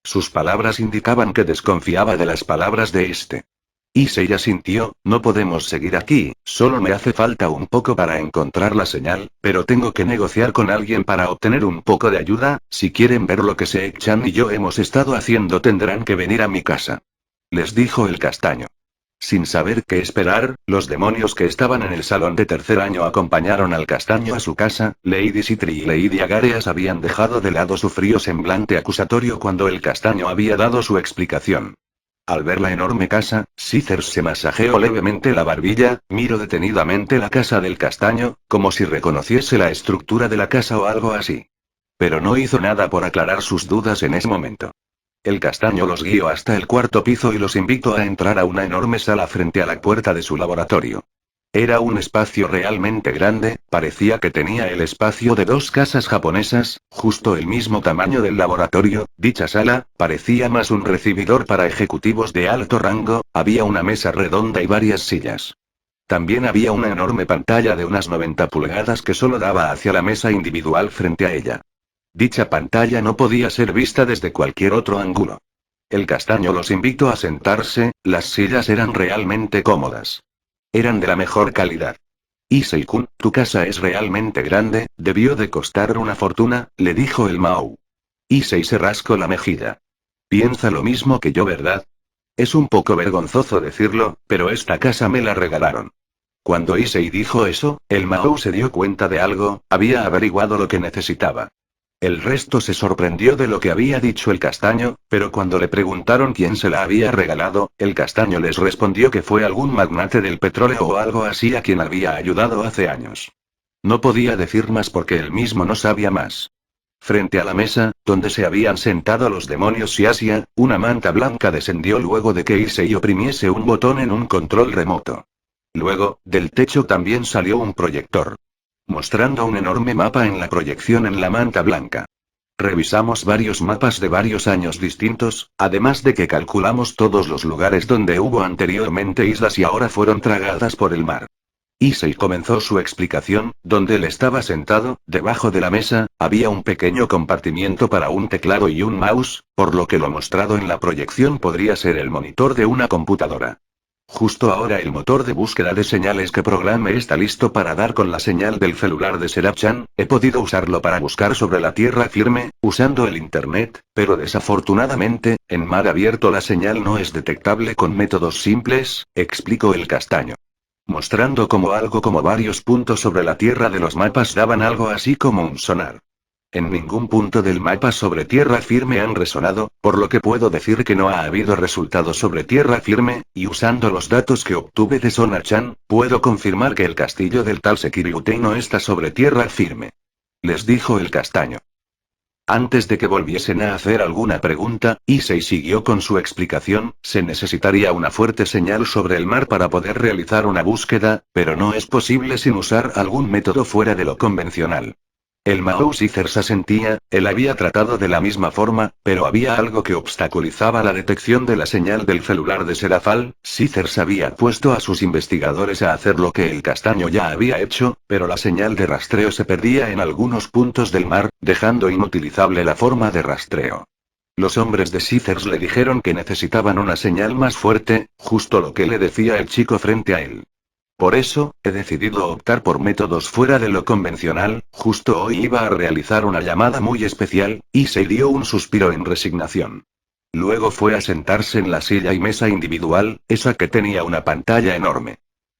Sus palabras indicaban que desconfiaba de las palabras de este. Issei asintió, no podemos seguir aquí, solo me hace falta un poco para encontrar la señal, pero tengo que negociar con alguien para obtener un poco de ayuda. Si quieren ver lo que Seek-chan y yo hemos estado haciendo tendrán que venir a mi casa. Les dijo el castaño. Sin saber qué esperar, los demonios que estaban en el salón de tercer año acompañaron al castaño a su casa. Lady Sitri y Lady Agareas habían dejado de lado su frío semblante acusatorio cuando el castaño había dado su explicación. Al ver la enorme casa, Caesar se masajeó levemente la barbilla, miró detenidamente la casa del castaño, como si reconociese la estructura de la casa o algo así. Pero no hizo nada por aclarar sus dudas en ese momento. El castaño los guió hasta el cuarto piso y los invitó a entrar a una enorme sala frente a la puerta de su laboratorio. Era un espacio realmente grande, parecía que tenía el espacio de dos casas japonesas, justo el mismo tamaño del laboratorio. Dicha sala parecía más un recibidor para ejecutivos de alto rango. Había una mesa redonda y varias sillas. También había una enorme pantalla de unas 90 pulgadas que solo daba hacia la mesa individual frente a ella. Dicha pantalla no podía ser vista desde cualquier otro ángulo. El castaño los invitó a sentarse, las sillas eran realmente cómodas. Eran de la mejor calidad. Issei-kun, tu casa es realmente grande, debió de costar una fortuna, le dijo el Mao. Issei se rascó la mejilla. Piensa lo mismo que yo, ¿verdad? Es un poco vergonzoso decirlo, pero esta casa me la regalaron. Cuando Issei dijo eso, el Mao se dio cuenta de algo, había averiguado lo que necesitaba. El resto se sorprendió de lo que había dicho el castaño, pero cuando le preguntaron quién se la había regalado, el castaño les respondió que fue algún magnate del petróleo o algo así a quien había ayudado hace años. No podía decir más porque él mismo no sabía más. Frente a la mesa, donde se habían sentado los demonios y Asia, una manta blanca descendió luego de que Issei oprimiese un botón en un control remoto. Luego, del techo también salió un proyector, mostrando un enorme mapa en la proyección en la manta blanca. Revisamos varios mapas de varios años distintos, además de que calculamos todos los lugares donde hubo anteriormente islas y ahora fueron tragadas por el mar. Issei comenzó su explicación, donde él estaba sentado, debajo de la mesa, había un pequeño compartimiento para un teclado y un mouse, por lo que lo mostrado en la proyección podría ser el monitor de una computadora. Justo ahora el motor de búsqueda de señales que programe está listo para dar con la señal del celular de Seraph-chan, he podido usarlo para buscar sobre la tierra firme, usando el internet, pero desafortunadamente, en mar abierto la señal no es detectable con métodos simples, explicó el castaño. Mostrando como algo como varios puntos sobre la tierra de los mapas daban algo así como un sonar. En ningún punto del mapa sobre tierra firme han resonado, por lo que puedo decir que no ha habido resultados sobre tierra firme, y usando los datos que obtuve de Sona-chan, puedo confirmar que el castillo del tal Sekiryutei no está sobre tierra firme. Les dijo el castaño. Antes de que volviesen a hacer alguna pregunta, Issei siguió con su explicación, se necesitaría una fuerte señal sobre el mar para poder realizar una búsqueda, pero no es posible sin usar algún método fuera de lo convencional. El Mao Caesar asentía, él había tratado de la misma forma, pero había algo que obstaculizaba la detección de la señal del celular de Serafal. Caesar había puesto a sus investigadores a hacer lo que el castaño ya había hecho, pero la señal de rastreo se perdía en algunos puntos del mar, dejando inutilizable la forma de rastreo. Los hombres de Caesar le dijeron que necesitaban una señal más fuerte, justo lo que le decía el chico frente a él. Por eso, he decidido optar por métodos fuera de lo convencional, justo hoy iba a realizar una llamada muy especial, y se dio un suspiro en resignación. Luego fue a sentarse en la silla y mesa individual, esa que tenía una pantalla enorme.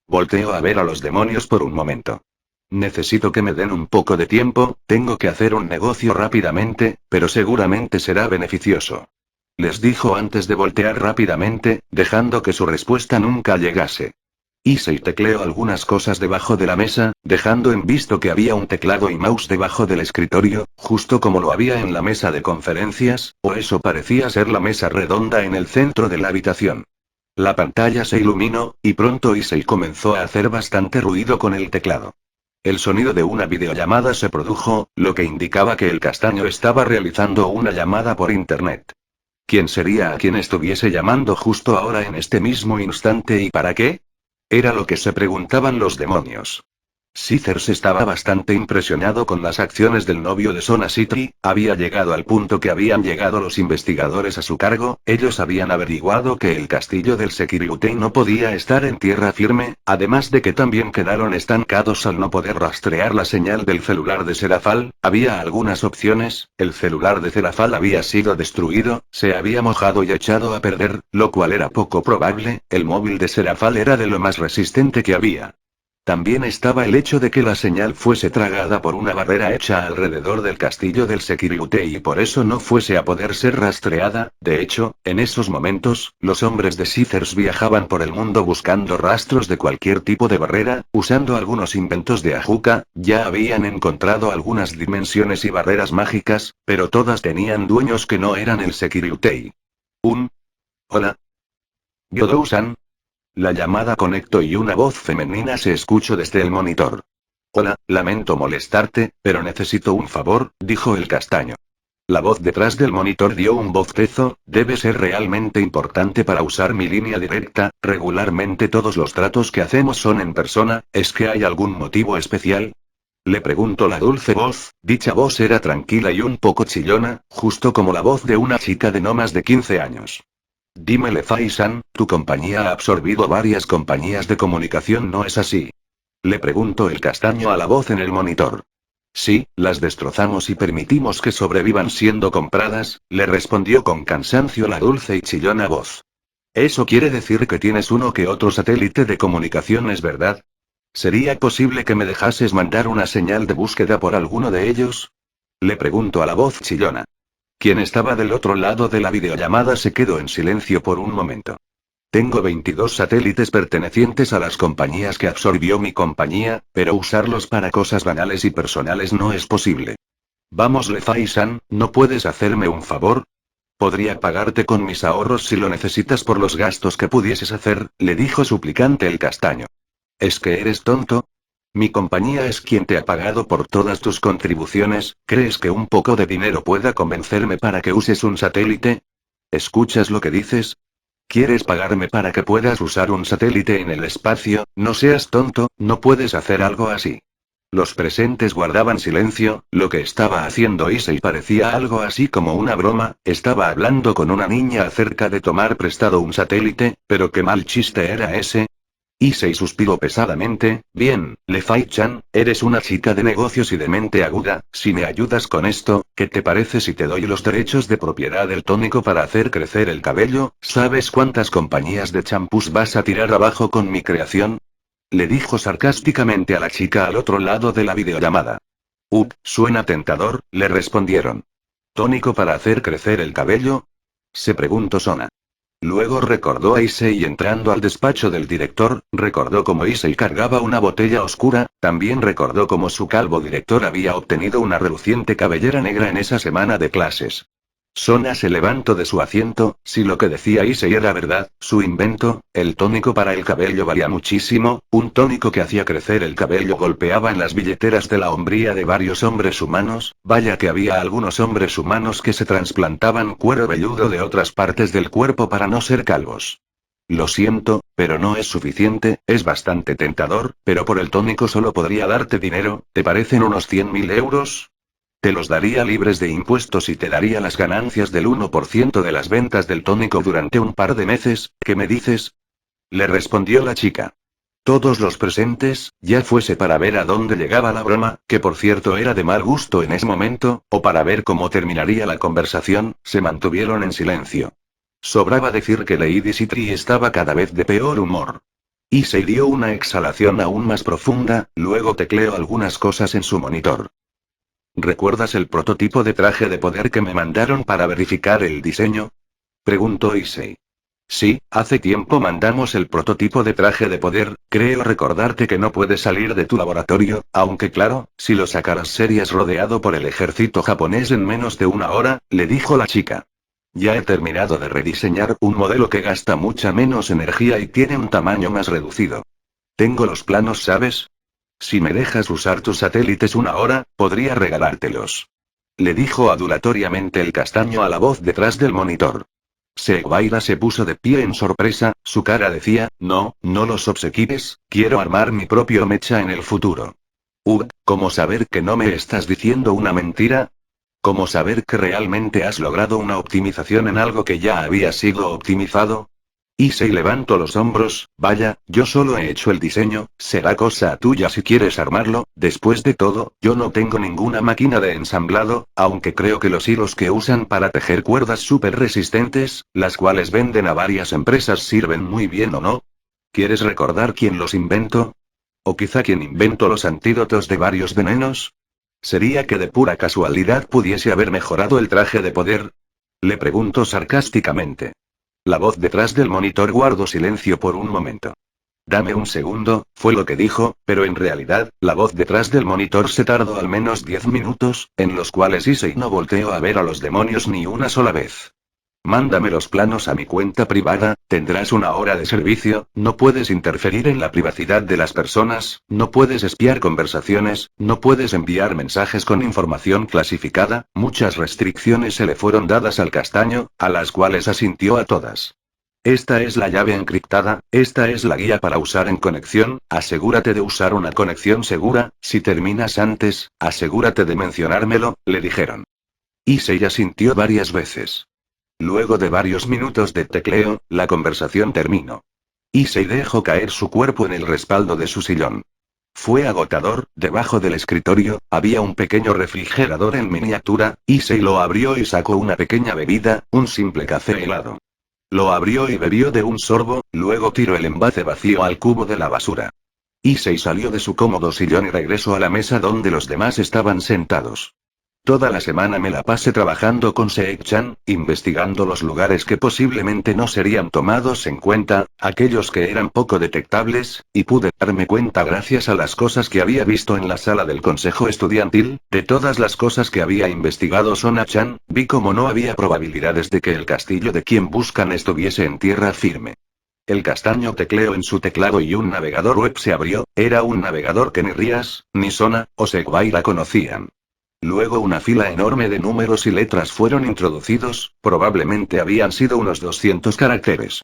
Volteo a ver a los demonios por un momento. Necesito que me den un poco de tiempo, tengo que hacer un negocio rápidamente, pero seguramente será beneficioso. Les dijo antes de voltear rápidamente, dejando que su respuesta nunca llegase. Issei tecleó algunas cosas debajo de la mesa, dejando en visto que había un teclado y mouse debajo del escritorio, justo como lo había en la mesa de conferencias, o eso parecía ser la mesa redonda en el centro de la habitación. La pantalla se iluminó, y pronto Issei comenzó a hacer bastante ruido con el teclado. El sonido de una videollamada se produjo, lo que indicaba que el castaño estaba realizando una llamada por internet. ¿Quién sería a quien estuviese llamando justo ahora en este mismo instante y para qué? Era lo que se preguntaban los demonios. Caesar estaba bastante impresionado con las acciones del novio de Sona City, había llegado al punto que habían llegado los investigadores a su cargo, ellos habían averiguado que el castillo del Sekiryutei no podía estar en tierra firme, además de que también quedaron estancados al no poder rastrear la señal del celular de Serafal, había algunas opciones, el celular de Serafal había sido destruido, se había mojado y echado a perder, lo cual era poco probable, el móvil de Serafal era de lo más resistente que había. También estaba el hecho de que la señal fuese tragada por una barrera hecha alrededor del castillo del Sekiryutei y por eso no fuese a poder ser rastreada. De hecho, en esos momentos, los hombres de Caesar viajaban por el mundo buscando rastros de cualquier tipo de barrera, usando algunos inventos de Ajuka, ya habían encontrado algunas dimensiones y barreras mágicas, pero todas tenían dueños que no eran el Sekiryutei. Hola. Gyodou-san. La llamada conectó y una voz femenina se escuchó desde el monitor. Hola, lamento molestarte, pero necesito un favor, dijo el castaño. La voz detrás del monitor dio un bostezo, debe ser realmente importante para usar mi línea directa, regularmente todos los tratos que hacemos son en persona, ¿es que hay algún motivo especial? Le preguntó la dulce voz. Dicha voz era tranquila y un poco chillona, justo como la voz de una chica de no más de 15 años. Dime Lefai-san, tu compañía ha absorbido varias compañías de comunicación, ¿no es así? Le preguntó el castaño a la voz en el monitor. Sí, las destrozamos y permitimos que sobrevivan siendo compradas, le respondió con cansancio la dulce y chillona voz. Eso quiere decir que tienes uno que otro satélite de comunicaciones, ¿verdad? ¿Sería posible que me dejases mandar una señal de búsqueda por alguno de ellos? Le pregunto a la voz chillona. Quien estaba del otro lado de la videollamada se quedó en silencio por un momento. Tengo 22 satélites pertenecientes a las compañías que absorbió mi compañía, pero usarlos para cosas banales y personales no es posible. Vamos Lefai-san, ¿no puedes hacerme un favor? Podría pagarte con mis ahorros si lo necesitas por los gastos que pudieses hacer, le dijo suplicante el castaño. ¿Es que eres tonto? Mi compañía es quien te ha pagado por todas tus contribuciones, ¿crees que un poco de dinero pueda convencerme para que uses un satélite? ¿Escuchas lo que dices? ¿Quieres pagarme para que puedas usar un satélite en el espacio? No seas tonto, no puedes hacer algo así. Los presentes guardaban silencio, lo que estaba haciendo Issei parecía algo así como una broma, estaba hablando con una niña acerca de tomar prestado un satélite, pero qué mal chiste era ese. Issei suspiró pesadamente. Bien, Lefai-chan, eres una chica de negocios y de mente aguda, si me ayudas con esto, ¿qué te parece si te doy los derechos de propiedad del tónico para hacer crecer el cabello? ¿Sabes cuántas compañías de champús vas a tirar abajo con mi creación? Le dijo sarcásticamente a la chica al otro lado de la videollamada. Suena tentador, le respondieron. ¿Tónico para hacer crecer el cabello? Se preguntó Sona. Luego recordó a Issei entrando al despacho del director, recordó cómo Issei cargaba una botella oscura, también recordó cómo su calvo director había obtenido una reluciente cabellera negra en esa semana de clases. Sona se levantó de su asiento. Si lo que decía Issei era verdad, su invento, el tónico para el cabello valía muchísimo, un tónico que hacía crecer el cabello golpeaba en las billeteras de la hombría de varios hombres humanos, vaya que había algunos hombres humanos que se trasplantaban cuero velludo de otras partes del cuerpo para no ser calvos. Lo siento, pero no es suficiente, es bastante tentador, pero por el tónico solo podría darte dinero, ¿te parecen unos 100.000 euros? Te los daría libres de impuestos y te daría las ganancias del 1% de las ventas del tónico durante un par de meses, ¿qué me dices? Le respondió la chica. Todos los presentes, ya fuese para ver a dónde llegaba la broma, que por cierto era de mal gusto en ese momento, o para ver cómo terminaría la conversación, se mantuvieron en silencio. Sobraba decir que Lady Sitri estaba cada vez de peor humor. Y se dio una exhalación aún más profunda, luego tecleó algunas cosas en su monitor. ¿Recuerdas el prototipo de traje de poder que me mandaron para verificar el diseño? Preguntó Issei. Sí, hace tiempo mandamos el prototipo de traje de poder, creo recordarte que no puedes salir de tu laboratorio, aunque claro, si lo sacaras serías rodeado por el ejército japonés en menos de una hora, le dijo la chica. Ya he terminado de rediseñar un modelo que gasta mucha menos energía y tiene un tamaño más reducido. Tengo los planos, ¿sabes? Si me dejas usar tus satélites una hora, podría regalártelos. Le dijo adulatoriamente el castaño a la voz detrás del monitor. Seguaira se puso de pie en sorpresa, su cara decía, no, no los obsequies, quiero armar mi propio mecha en el futuro. ¿Cómo saber que no me estás diciendo una mentira? ¿Cómo saber que realmente has logrado una optimización en algo que ya había sido optimizado? Issei levantó los hombros. Vaya, yo solo he hecho el diseño, será cosa tuya si quieres armarlo, después de todo, yo no tengo ninguna máquina de ensamblado, aunque creo que los hilos que usan para tejer cuerdas súper resistentes, las cuales venden a varias empresas sirven muy bien ¿o no? ¿Quieres recordar quién los inventó? ¿O quizá quién inventó los antídotos de varios venenos? ¿Sería que de pura casualidad pudiese haber mejorado el traje de poder? Le preguntó sarcásticamente. La voz detrás del monitor guardó silencio por un momento. Dame un segundo, fue lo que dijo, pero en realidad, la voz detrás del monitor se tardó al menos 10 minutos, en los cuales Issei no volteó a ver a los demonios ni una sola vez. Mándame los planos a mi cuenta privada, tendrás una hora de servicio, no puedes interferir en la privacidad de las personas, no puedes espiar conversaciones, no puedes enviar mensajes con información clasificada, muchas restricciones se le fueron dadas al castaño, a las cuales asintió a todas. Esta es la llave encriptada, esta es la guía para usar en conexión, asegúrate de usar una conexión segura, si terminas antes, asegúrate de mencionármelo, le dijeron. Issei asintió varias veces. Luego de varios minutos de tecleo, la conversación terminó. Issei dejó caer su cuerpo en el respaldo de su sillón. Fue agotador, debajo del escritorio, había un pequeño refrigerador en miniatura, Issei lo abrió y sacó una pequeña bebida, un simple café helado. Lo abrió y bebió de un sorbo, luego tiró el envase vacío al cubo de la basura. Issei salió de su cómodo sillón y regresó a la mesa donde los demás estaban sentados. Toda la semana me la pasé trabajando con Seek-chan, investigando los lugares que posiblemente no serían tomados en cuenta, aquellos que eran poco detectables, y pude darme cuenta gracias a las cosas que había visto en la sala del consejo estudiantil, de todas las cosas que había investigado Sona-chan, vi como no había probabilidades de que el castillo de quien buscan estuviese en tierra firme. El castaño tecleó en su teclado y un navegador web se abrió, era un navegador que ni Rías, ni Sona, o Seguaira conocían. Luego una fila enorme de números y letras fueron introducidos, probablemente habían sido unos 200 caracteres.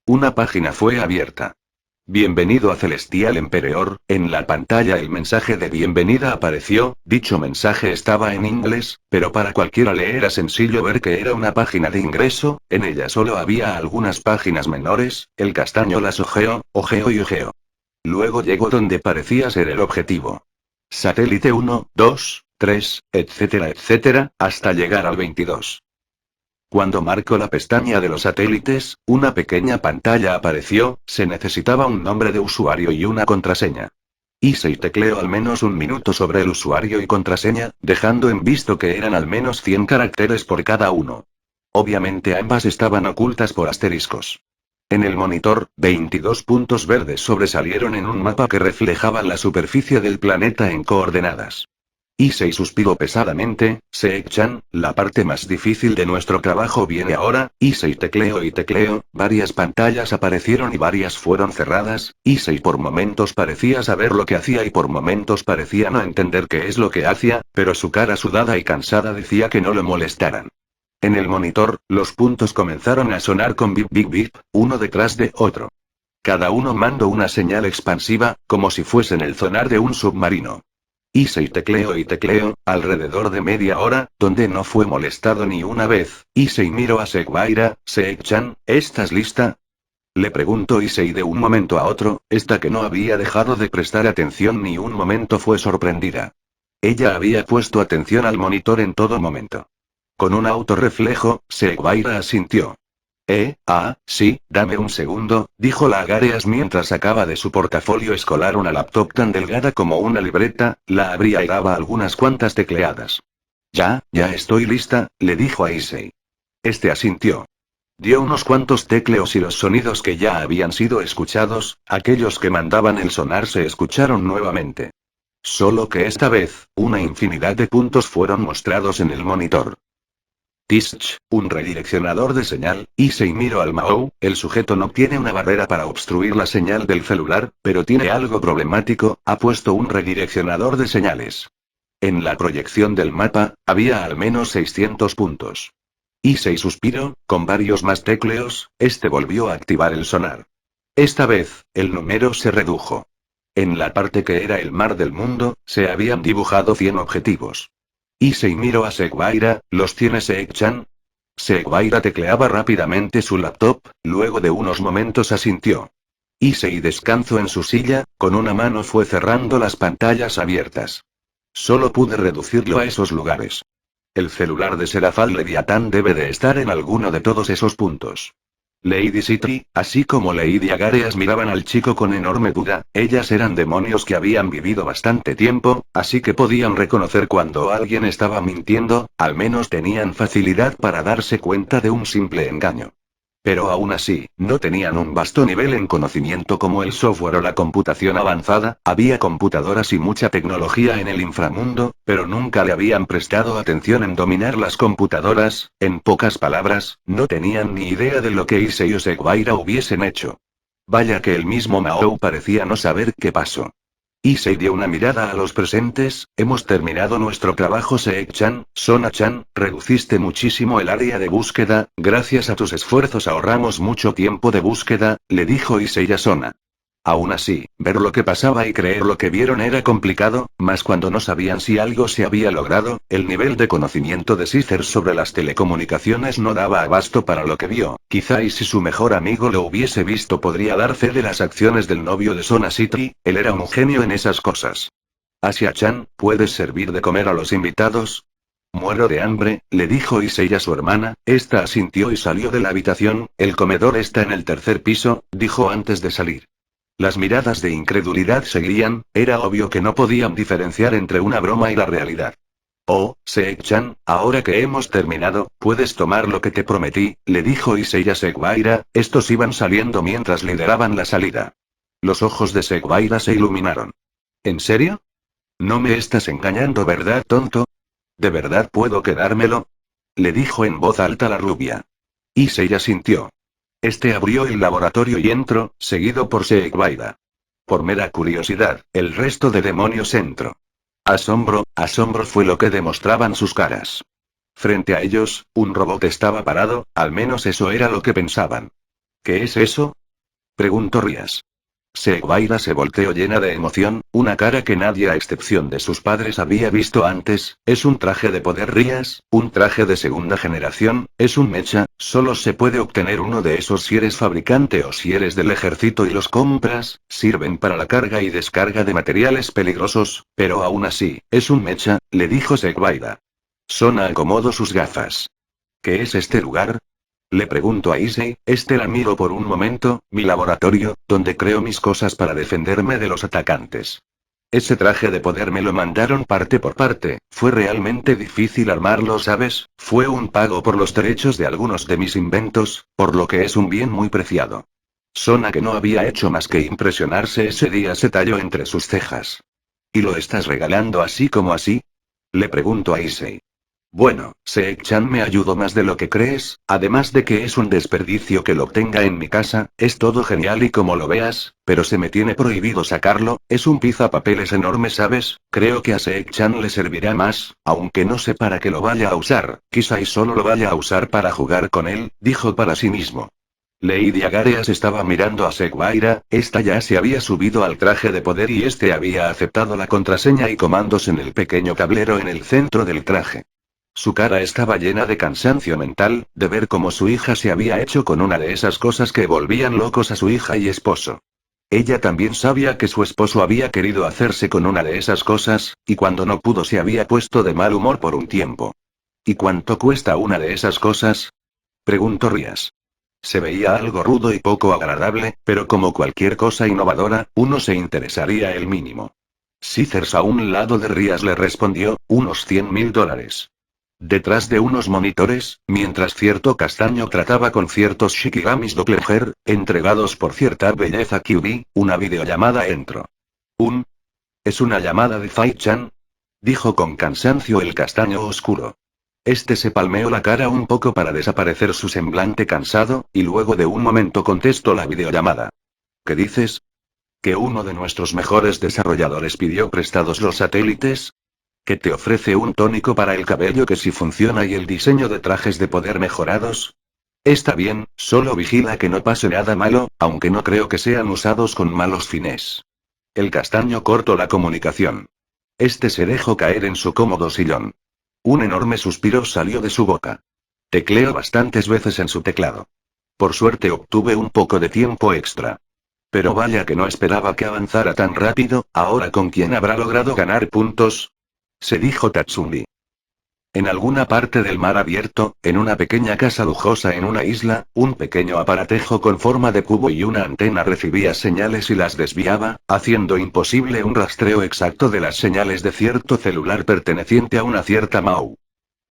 Una página fue abierta. Bienvenido a Celestial Emperador, en la pantalla el mensaje de bienvenida apareció, dicho mensaje estaba en inglés, pero para cualquiera le era sencillo ver que era una página de ingreso, en ella solo había algunas páginas menores, el castaño las ojeó y ojeó. Luego llegó donde parecía ser el objetivo. Satélite 1, 2, 3, etcétera, etcétera, hasta llegar al 22. Cuando marcó la pestaña de los satélites, una pequeña pantalla apareció, se necesitaba un nombre de usuario y una contraseña. Issei tecleó al menos un minuto sobre el usuario y contraseña, dejando en visto que eran al menos 100 caracteres por cada uno. Obviamente ambas estaban ocultas por asteriscos. En el monitor, 22 puntos verdes sobresalieron en un mapa que reflejaban la superficie del planeta en coordenadas. Issei suspiró pesadamente, Seek-chan, la parte más difícil de nuestro trabajo viene ahora, Issei tecleó y tecleó, varias pantallas aparecieron y varias fueron cerradas, Issei por momentos parecía saber lo que hacía y por momentos parecía no entender qué es lo que hacía, pero su cara sudada y cansada decía que no lo molestaran. En el monitor, los puntos comenzaron a sonar con bip bip bip, uno detrás de otro. Cada uno mandó una señal expansiva, como si fuesen el sonar de un submarino. Issei tecleó y tecleó, alrededor de media hora, donde no fue molestado ni una vez. Issei miró a Seguaira, Seek-chan, ¿estás lista? Le preguntó Issei de un momento a otro, esta que no había dejado de prestar atención ni un momento fue sorprendida. Ella había puesto atención al monitor en todo momento. Con un autorreflejo, Seguaira asintió. Sí, dame un segundo, dijo la Agareas mientras sacaba de su portafolio escolar una laptop tan delgada como una libreta, la abría y daba algunas cuantas tecleadas. Ya estoy lista, le dijo a Issei. Este asintió. Dio unos cuantos tecleos y los sonidos que ya habían sido escuchados, aquellos que mandaban el sonar se escucharon nuevamente. Solo que esta vez, una infinidad de puntos fueron mostrados en el monitor. Tsch, un redireccionador de señal, Issei miró al Mao, el sujeto no tiene una barrera para obstruir la señal del celular, pero tiene algo problemático, ha puesto un redireccionador de señales. En la proyección del mapa, había al menos 600 puntos. Issei suspiró, con varios más tecleos, este volvió a activar el sonar. Esta vez, el número se redujo. En la parte que era el mar del mundo, se habían dibujado 100 objetivos. Issei miró a Seguaira, ¿los tiene Seek-chan? Seguaira tecleaba rápidamente su laptop, luego de unos momentos asintió. Issei descansó en su silla, con una mano fue cerrando las pantallas abiertas. Solo pude reducirlo a esos lugares. El celular de Serafal Leviatán debe de estar en alguno de todos esos puntos. Lady City, así como Lady Agareas miraban al chico con enorme duda, ellas eran demonios que habían vivido bastante tiempo, así que podían reconocer cuando alguien estaba mintiendo, al menos tenían facilidad para darse cuenta de un simple engaño. Pero aún así, no tenían un vasto nivel en conocimiento como el software o la computación avanzada, había computadoras y mucha tecnología en el inframundo, pero nunca le habían prestado atención en dominar las computadoras, en pocas palabras, no tenían ni idea de lo que Issei o Seguaira hubiesen hecho. Vaya que el mismo Mao parecía no saber qué pasó. Issei dio una mirada a los presentes. Hemos terminado nuestro trabajo, Seek-chan. Sona-chan, reduciste muchísimo el área de búsqueda, gracias a tus esfuerzos ahorramos mucho tiempo de búsqueda, le dijo Issei a Sona. Aún así, ver lo que pasaba y creer lo que vieron era complicado, más cuando no sabían si algo se había logrado. El nivel de conocimiento de Caesar sobre las telecomunicaciones no daba abasto para lo que vio. Quizá y si su mejor amigo lo hubiese visto podría dar fe de las acciones del novio de Sona City. Él era un genio en esas cosas. Asia-chan, ¿puedes servir de comer a los invitados? Muero de hambre, le dijo Issei a su hermana. Esta asintió y salió de la habitación. El comedor está en el tercer piso, dijo antes de salir. Las miradas de incredulidad seguían. Era obvio que no podían diferenciar entre una broma y la realidad. Oh, Seek-chan, ahora que hemos terminado, puedes tomar lo que te prometí, le dijo Issei a Seguaira. Estos iban saliendo mientras lideraban la salida. Los ojos de Seguaira se iluminaron. ¿En serio? No me estás engañando, ¿verdad, tonto? ¿De verdad puedo quedármelo? Le dijo en voz alta la rubia. Issei asintió. Este abrió el laboratorio y entró, seguido por Seguaira. Por mera curiosidad, el resto de demonios entró. Asombro fue lo que demostraban sus caras. Frente a ellos, un robot estaba parado, al menos eso era lo que pensaban. ¿Qué es eso? Preguntó Rías. Seguaira se volteó llena de emoción, una cara que nadie a excepción de sus padres había visto antes. Es un traje de poder, Rías, un traje de segunda generación, es un mecha, solo se puede obtener uno de esos si eres fabricante o si eres del ejército y los compras. Sirven para la carga y descarga de materiales peligrosos, pero aún así, es un mecha, le dijo Seguaira. Sona acomodó sus gafas. ¿Qué es este lugar? Le pregunto a Issei. La miro por un momento. Mi laboratorio, donde creo mis cosas para defenderme de los atacantes. Ese traje de poder me lo mandaron parte por parte, fue realmente difícil armarlo, ¿sabes? Fue un pago por los derechos de algunos de mis inventos, por lo que es un bien muy preciado. Sona, que no había hecho más que impresionarse ese día, se talló entre sus cejas. ¿Y lo estás regalando así como así? Le pregunto a Issei. Bueno, Seek-chan me ayudó más de lo que crees, además de que es un desperdicio que lo tenga en mi casa. Es todo genial y como lo veas, pero se me tiene prohibido sacarlo. Es un pizapapeles enorme, ¿sabes? Creo que a Seek-chan le servirá más, aunque no sé para qué lo vaya a usar, quizá y solo lo vaya a usar para jugar con él, dijo para sí mismo. Lady Agareas estaba mirando a Seguaira. Esta ya se había subido al traje de poder y este había aceptado la contraseña y comandos en el pequeño tablero en el centro del traje. Su cara estaba llena de cansancio mental, de ver cómo su hija se había hecho con una de esas cosas que volvían locos a su hija y esposo. Ella también sabía que su esposo había querido hacerse con una de esas cosas, y cuando no pudo se había puesto de mal humor por un tiempo. ¿Y cuánto cuesta una de esas cosas? Preguntó Rías. Se veía algo rudo y poco agradable, pero como cualquier cosa innovadora, uno se interesaría el mínimo. Caesars a un lado de Rías le respondió, unos $100.000. Detrás de unos monitores, mientras cierto castaño trataba con ciertos shikigamis doppelganger, entregados por cierta belleza QB, una videollamada entró. ¿Es una llamada de Fai-chan? Dijo con cansancio el castaño oscuro. Este se palmeó la cara un poco para desaparecer su semblante cansado, y luego de un momento contestó la videollamada. ¿Qué dices? ¿Que uno de nuestros mejores desarrolladores pidió prestados los satélites? ¿Que te ofrece un tónico para el cabello que sí funciona y el diseño de trajes de poder mejorados? Está bien, solo vigila que no pase nada malo, aunque no creo que sean usados con malos fines. El castaño cortó la comunicación. Este se dejó caer en su cómodo sillón. Un enorme suspiro salió de su boca. Tecleó bastantes veces en su teclado. Por suerte obtuve un poco de tiempo extra. Pero vaya que no esperaba que avanzara tan rápido. ¿Ahora con quién habrá logrado ganar puntos? Se dijo Tatsumi. En alguna parte del mar abierto, en una pequeña casa lujosa en una isla, un pequeño aparatejo con forma de cubo y una antena recibía señales y las desviaba, haciendo imposible un rastreo exacto de las señales de cierto celular perteneciente a una cierta MAU.